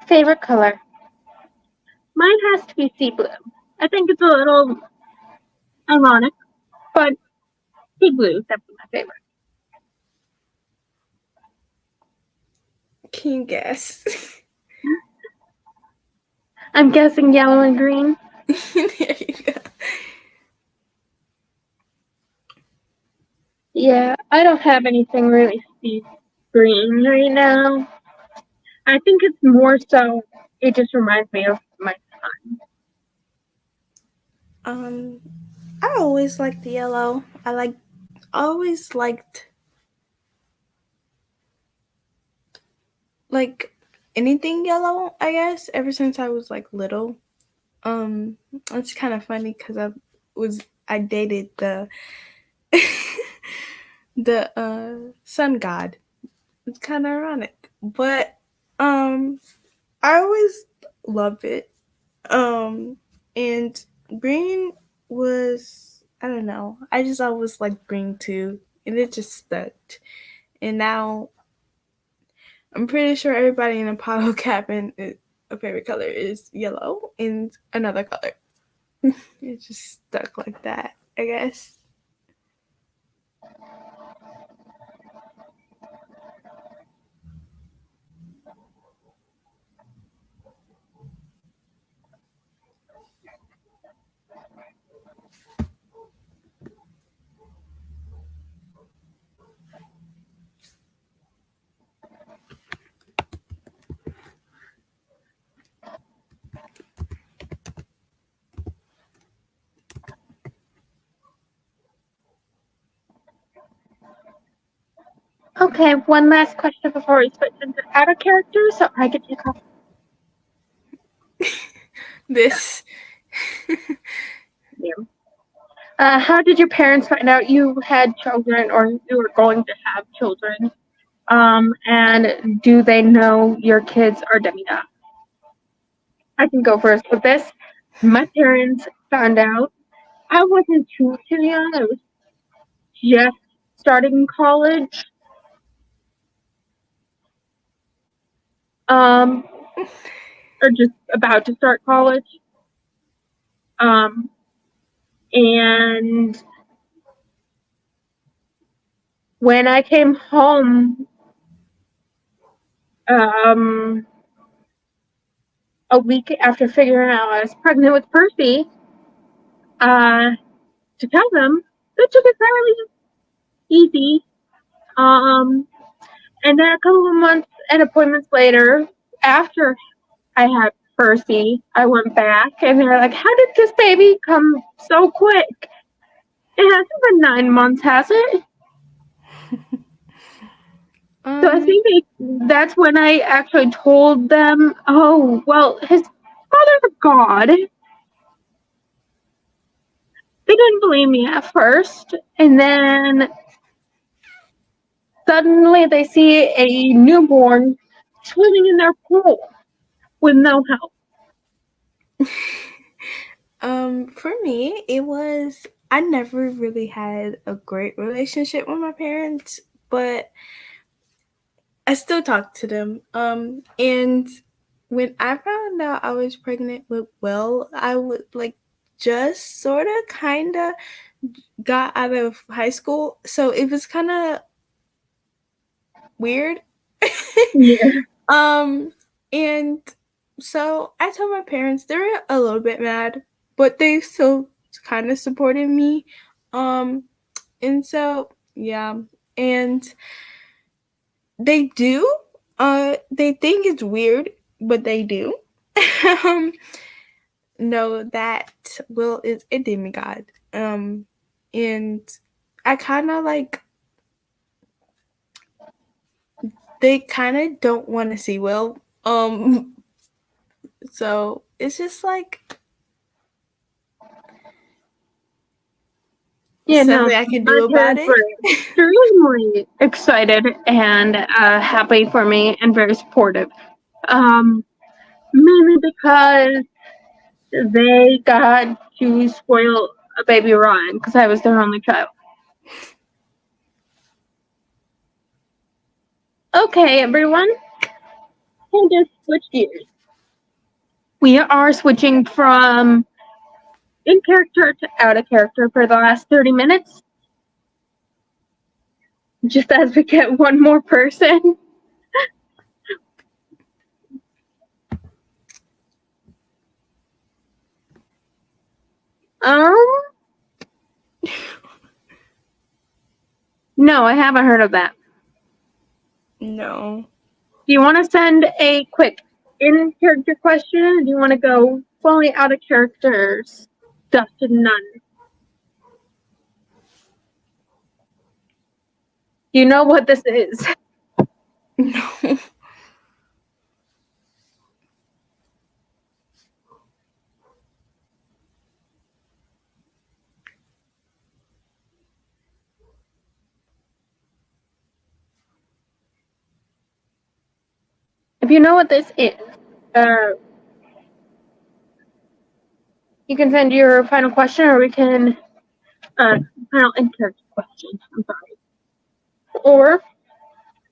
favorite color. Mine has to be sea blue. I think it's a little ironic, but sea blue is definitely my favorite. Can you guess? I'm guessing yellow and green. There you go. Yeah, I don't have anything really sea green right now. I think it's more so, it just reminds me of my son. Um, I always liked yellow. Always liked like anything yellow. I guess ever since I was like little. Um, it's kind of funny because I dated the the sun god. It's kind of ironic, but I always loved it. And green was, I don't know. I just always liked green too, and it just stuck. And now I'm pretty sure everybody in a Apollo cabin, a favorite color is yellow and another color. It just stuck like that, I guess. Okay, one last question before we switch into out of character, so I get to call. This. You. How did your parents find out you had children or you were going to have children? And do they know your kids are demi-dots? I can go first with this. My parents found out. I wasn't too young. I was just starting college. Um, or just about to start college. Um, and when I came home, um, a week after figuring out I was pregnant with Percy, uh, to tell them, they took it fairly easy. Um, and then a couple of months and appointments later, after I had Percy, I went back and they were like, "How did this baby come so quick? It hasn't been 9 months, has it?" So I think that's when I actually told them, "Oh, well, his father's a god." They didn't believe me at first, and then Suddenly they see a newborn swimming in their pool with no help. For me, it was I never really had a great relationship with my parents, but I still talk to them. And when I found out I was pregnant with Will, I would like just sort of kind of got out of high school, so it was kind of weird. Yeah. um, and so I told my parents. They were a little bit mad, but they still kind of supported me. Um, and so yeah, and they do. They think it's weird, but they do. um, know that Will is a demigod. And I kind of like they kind of don't want to see Will. So it's just like Yeah, no, something I can my do about parents it. were extremely excited and happy for me and very supportive. Um, Mainly because they got to spoil a baby Ryan because I was their only child. Okay, everyone, we'll just switch gears. We are switching from in character to out of character for the last 30 minutes, just as we get one more person. Um, no, I haven't heard of that. No. Do you want to send a quick in character question? Or do you want to go fully out of character stuff to none? Do you know what this is? No. If you know what this is, uh, you can send your final question, or we can final in character question. I'm sorry, or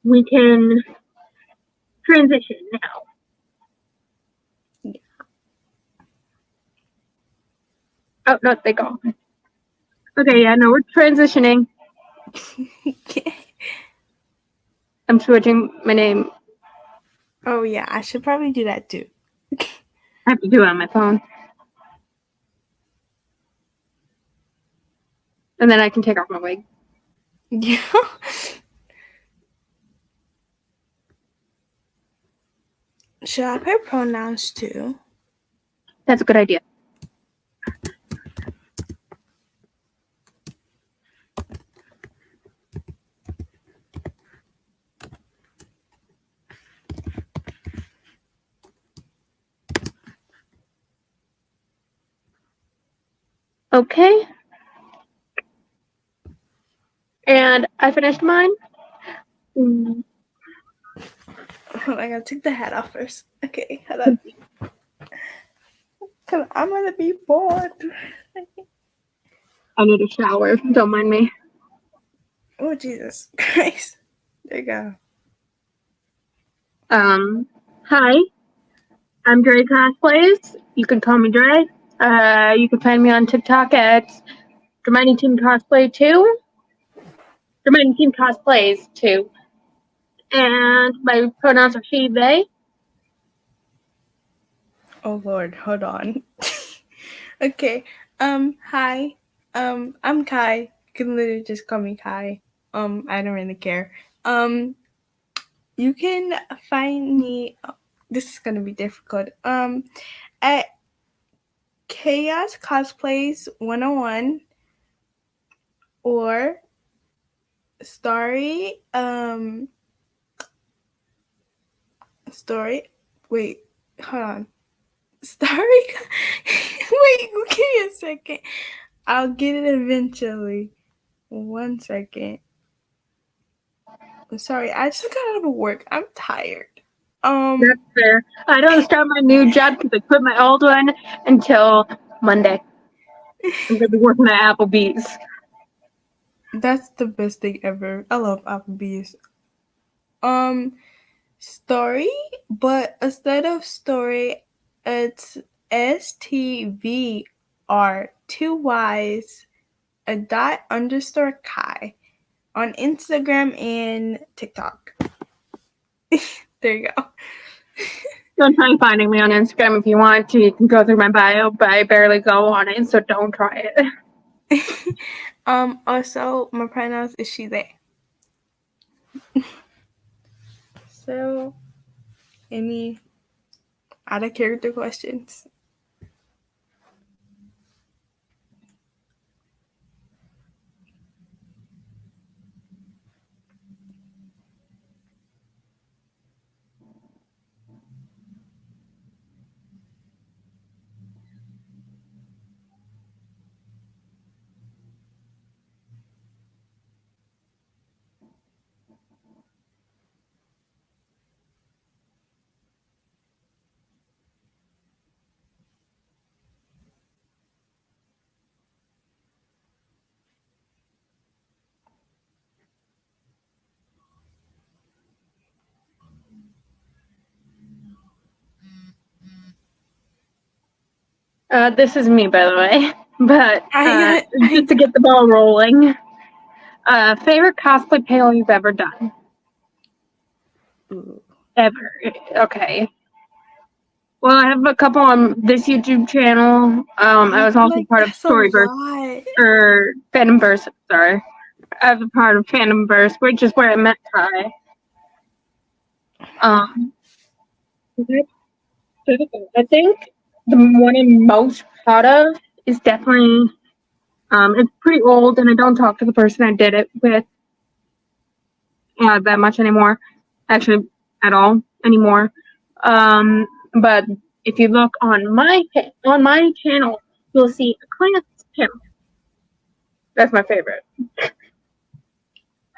we can transition now. Oh no, they go. Okay, yeah, no, we're transitioning. I'm switching my name. Oh yeah, I should probably do that too. I have to do it on my phone, and then I can take off my wig. Yeah. Should I put pronouns too? That's a good idea. Okay. And I finished mine. Oh, I gotta take the hat off first. Okay, hold on. Cause I'm gonna be bored. I need a shower. Don't mind me. Oh Jesus Christ! There you go. Hi, I'm Dre Cosplays. You can call me Dre. You can find me on TikTok at Hermione Team Cosplay 2. Hermione Team Cosplays 2. And my pronouns are she, they. Oh Lord, hold on. Okay. Hi. I'm Kai. You can literally just call me Kai. I don't really care. You can find me. Oh, this is gonna be difficult. At Chaos Cosplays 101 or Story. Story. Wait, hold on. Story. Wait, give me a second. I'll get it eventually. 1 second. Sorry, I just got out of work. I'm tired. That's fair. I don't start my new job because I quit my old one until Monday. I'm gonna be working at Applebee's. That's the best thing ever. I love Applebee's. Story, but instead of story, it's STVR, two Y's, a dot underscore Kai on Instagram and TikTok. There you go. Don't try finding me on Instagram if you want to. You can go through my bio, but I barely go on it, so don't try it. Also, my pronouns is she, they. So, any out of character questions? This is me, by the way. But I just to get the ball rolling. Favorite cosplay panel you've ever done? Ooh. Ever. Okay. Well, I have a couple on this YouTube channel. I was also part of That's a Storyverse, lot. or Fandomverse, sorry. I was a part of Fandomverse, which is where I met Ty. I think the one I'm most proud of is definitely, it's pretty old, and I don't talk to the person I did it with that much anymore. Actually, at all anymore. But if you look on my channel, you'll see a class panel. That's my favorite.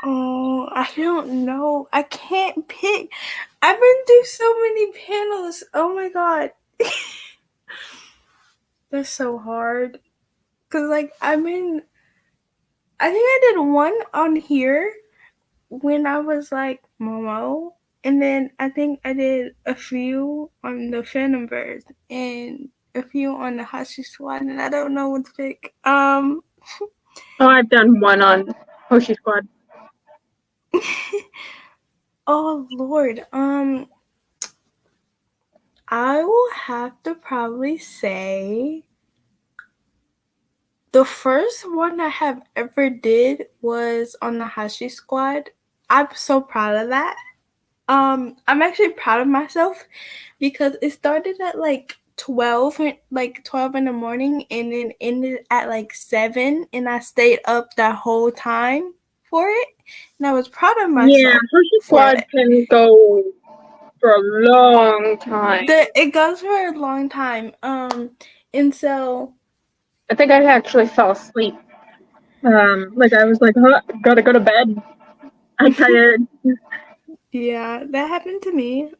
Oh, I don't know. I can't pick. I've been through so many panels. Oh my god. That's so hard. Cause like I think I did one on here when I was like Momo. And then I think I did a few on the Fandomverse and a few on the Hashi Squad, and I don't know what to pick. Oh, I've done one on Hoshi Squad. Oh Lord. I will have to probably say the first one I have ever did was on the Hashi Squad. I'm so proud of that. I'm actually proud of myself because it started at like 12 in the morning and then ended at like 7, and I stayed up that whole time for it, and I was proud of myself. Yeah, Hoshi Squad can go for a long time. It goes for a long time. And so I think I actually fell asleep. Like I was like, gotta go to bed. I'm tired. yeah, that happened to me.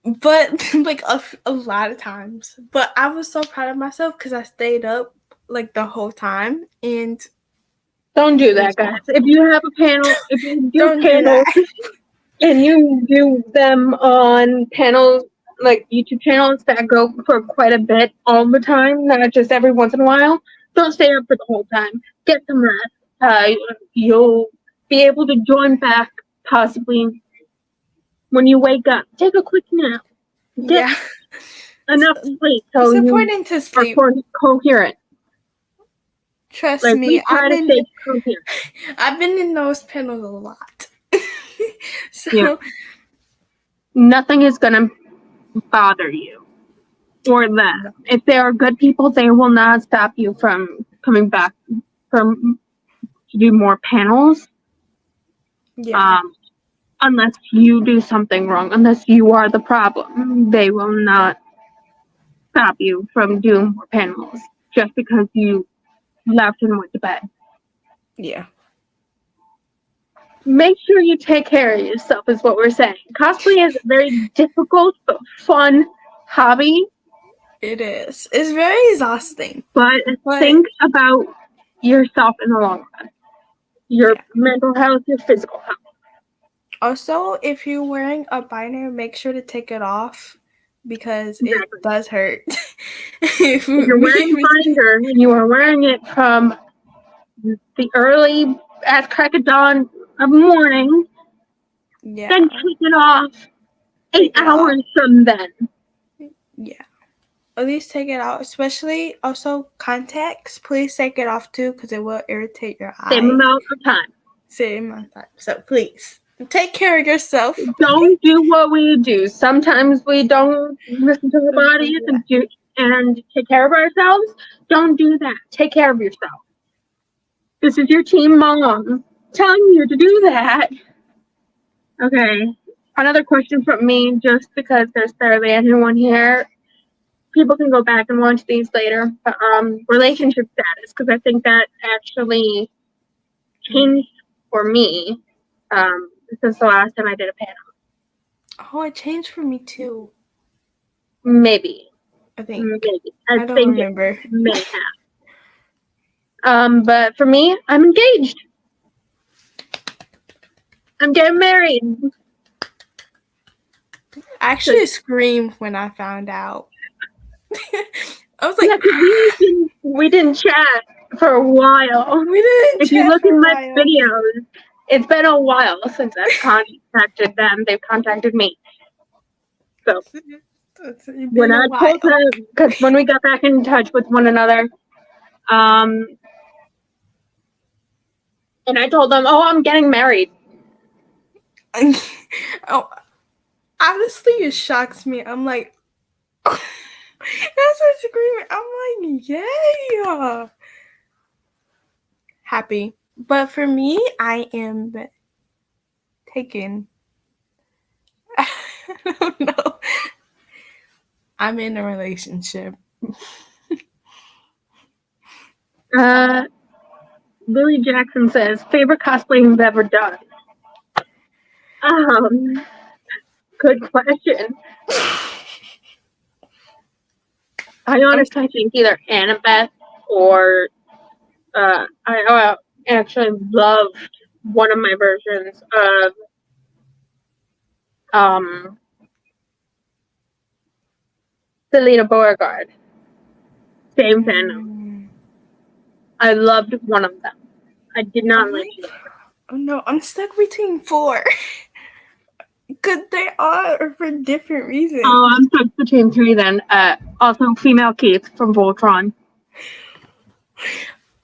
But like a lot of times. But I was so proud of myself because I stayed up like the whole time, and Don't do that, guys. If you have a panel, if you do don't panels do that. and you do them on panels like YouTube channels that go for quite a bit all the time, not just every once in a while, don't stay up for the whole time. Get some rest. You'll be able to join back possibly when you wake up. Take a quick nap. Get Yeah. enough sleep so It's you important to sleep. are coherent. Trust Like, me, we try to stay coherent. I've been in those panels a lot. So Yeah. Nothing is gonna bother you or them. If they are good people, they will not stop you from coming back from to do more panels. yeah. Unless you do something wrong, unless you are the problem, they will not stop you from doing more panels just because you left and went to bed. Yeah. make sure you take care of yourself is what we're saying. Cosplay is a very difficult but fun hobby. It is. It's very exhausting. But think about yourself in the long run. Your mental health, your physical health. Also, if you're wearing a binder, make sure to take it off because it does hurt. If you're wearing a binder and you are wearing it from the early as crack of dawn of morning, then take it off 8 hours from then. Yeah. At least take it out. Especially also contacts. Please take it off too because it will irritate your eye. Same amount of time. So please take care of yourself. Don't do what we do. Sometimes we don't listen to our bodies and take care of ourselves. Don't do that. Take care of yourself. This is your team mom telling you to do that. Okay. Another question from me, just because there's barely anyone here. People can go back and watch these later. But, relationship status, because I think that actually changed for me since the last time I did a panel. Oh, it changed for me too. Maybe. I think. Maybe. I don't remember. It may have. But for me, I'm engaged. I'm getting married. I actually screamed when I found out. I was like, we didn't chat for a while. If you look in my videos, it's been a while since I've contacted them. They've contacted me. So when I told her, because when we got back in touch with one another, and I told them, "Oh, I'm getting married." Oh, honestly, it shocks me. I'm like, that's a screaming. I'm like, yeah, happy. But for me, I am taken. I don't know. I'm in a relationship. Billy Jackson says, favorite cosplay you've ever done? Good question. I honestly think either Annabeth or I actually loved one of my versions of Selena Beauregard. Same fandom. I loved one of them. I did not like it. Oh no, I'm stuck between 4. Because they are for different reasons. Oh, I'm stuck between 3 then. Also, female Keith from Voltron.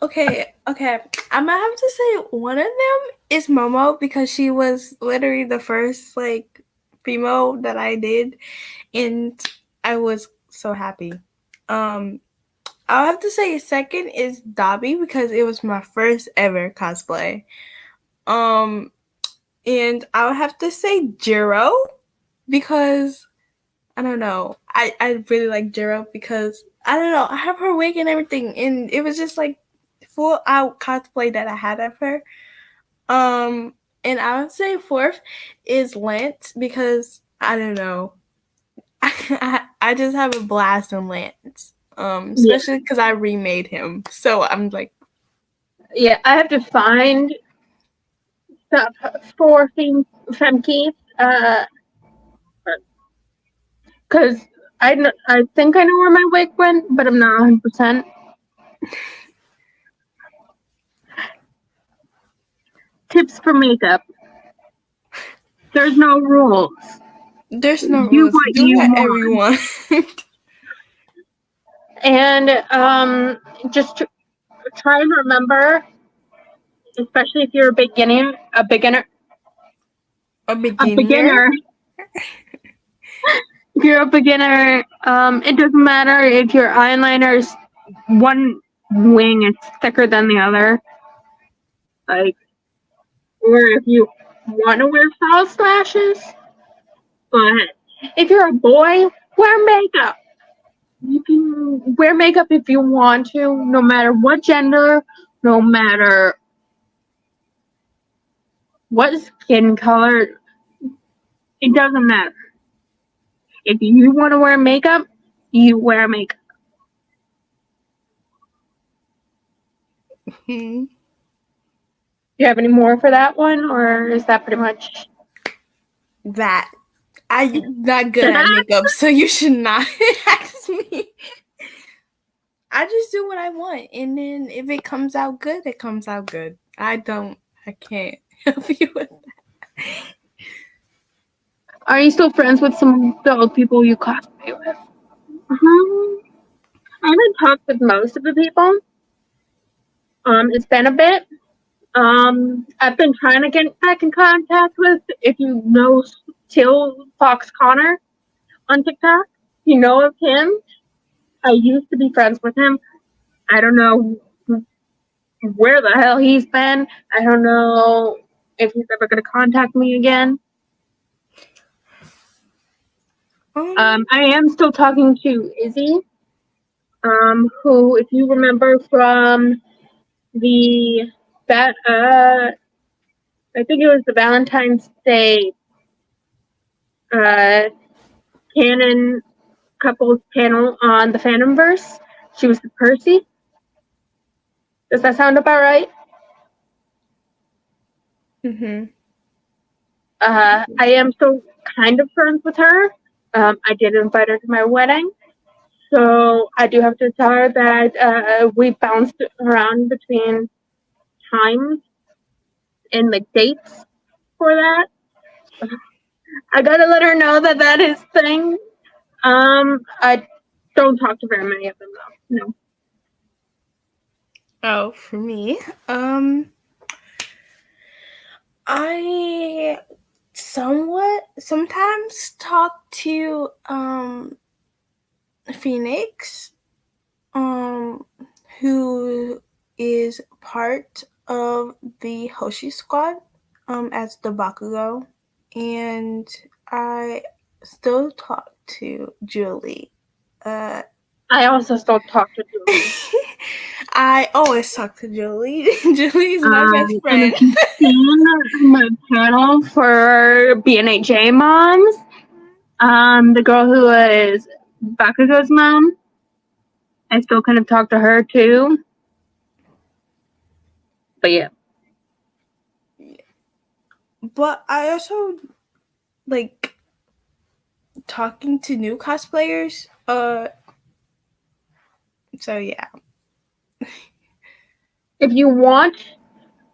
Okay. I'm gonna have to say one of them is Momo because she was literally the first female that I did, and I was so happy. I'll have to say second is Dobby because it was my first ever cosplay. And I'll have to say Jiro because I don't know. I really like Jiro because I don't know. I have her wig and everything, and it was just full out cosplay that I had of her. And I would say fourth is Lance because I don't know. I just have a blast on Lance. Especially because I remade him. So I'm like, yeah, I have to find stuff for Fem Keith. Because I think I know where my wig went, but I'm not 100%. Tips for makeup. There's no rules. There's no rules. Do what everyone. And just try and remember, especially if you're a beginner. If you're a beginner, it doesn't matter if your eyeliner's one wing is thicker than the other. Or if you want to wear false lashes. But if you're a boy, wear makeup. You can wear makeup if you want to, no matter what gender, no matter what skin color, it doesn't matter. If you want to wear makeup, you wear makeup. Hmm. Do you have any more for that one, or is that pretty much That I'm not good at makeup, so you should not ask me. I just do what I want, and then if it comes out good, it comes out good. I can't help you with that. Are you still friends with some of the old people you cosplay with? I haven't talked with most of the people. It's been a bit. I've been trying to get back in contact with, if you know Till Fox Connor on TikTok. You know of him. I used to be friends with him. I don't know where the hell he's been. I don't know if he's ever going to contact me again. I am still talking to Izzy, who, if you remember from I think it was the Valentine's Day canon couples panel on the Phantomverse. She was the Percy. Does that sound about right? Mhm. I am still kind of friends with her. I did invite her to my wedding. So I do have to tell her that we bounced around between times and the dates for that. I gotta let her know that that is thing. I don't talk to very many of them though. No. Oh, for me, I sometimes talk to Phoenix, who is part of the Hoshi squad, as the Bakugo, and I still talk to Julie. I also still talk to Julie. I always talk to Julie. Julie is my best And friend. if you've seen my panel for BNHJ moms, the girl who is Bakugo's mom, I still kind of talk to her too. But yeah. But I also like talking to new cosplayers. So yeah. If you want,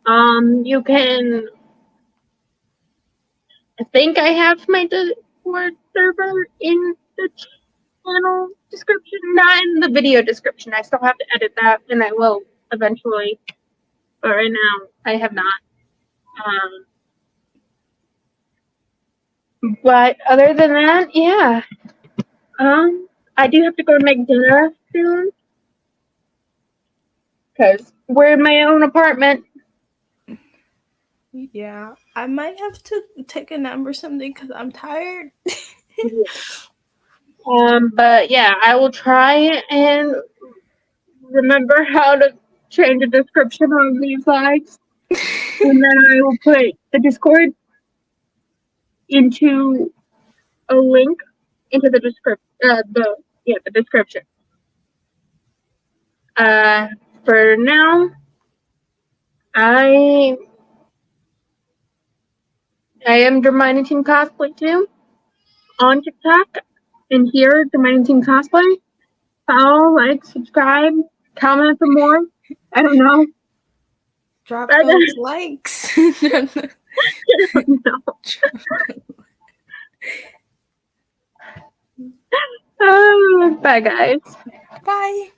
you can. I think I have my Discord server in the channel description, not in the video description. I still have to edit that, and I will eventually. But right now, I have not. But other than that, yeah. I do have to go make dinner soon because we're in my own apartment. Yeah, I might have to take a nap or something because I'm tired. But yeah, I will try and remember how to change the description on these slides, and then I will put the Discord into a link into the description. The description. For now, I am Dermining Team Cosplay too on TikTok and here Dermining Team Cosplay. Follow, like, subscribe, comment for more. I don't know. Drop those likes. I don't know. Bye, guys. Bye.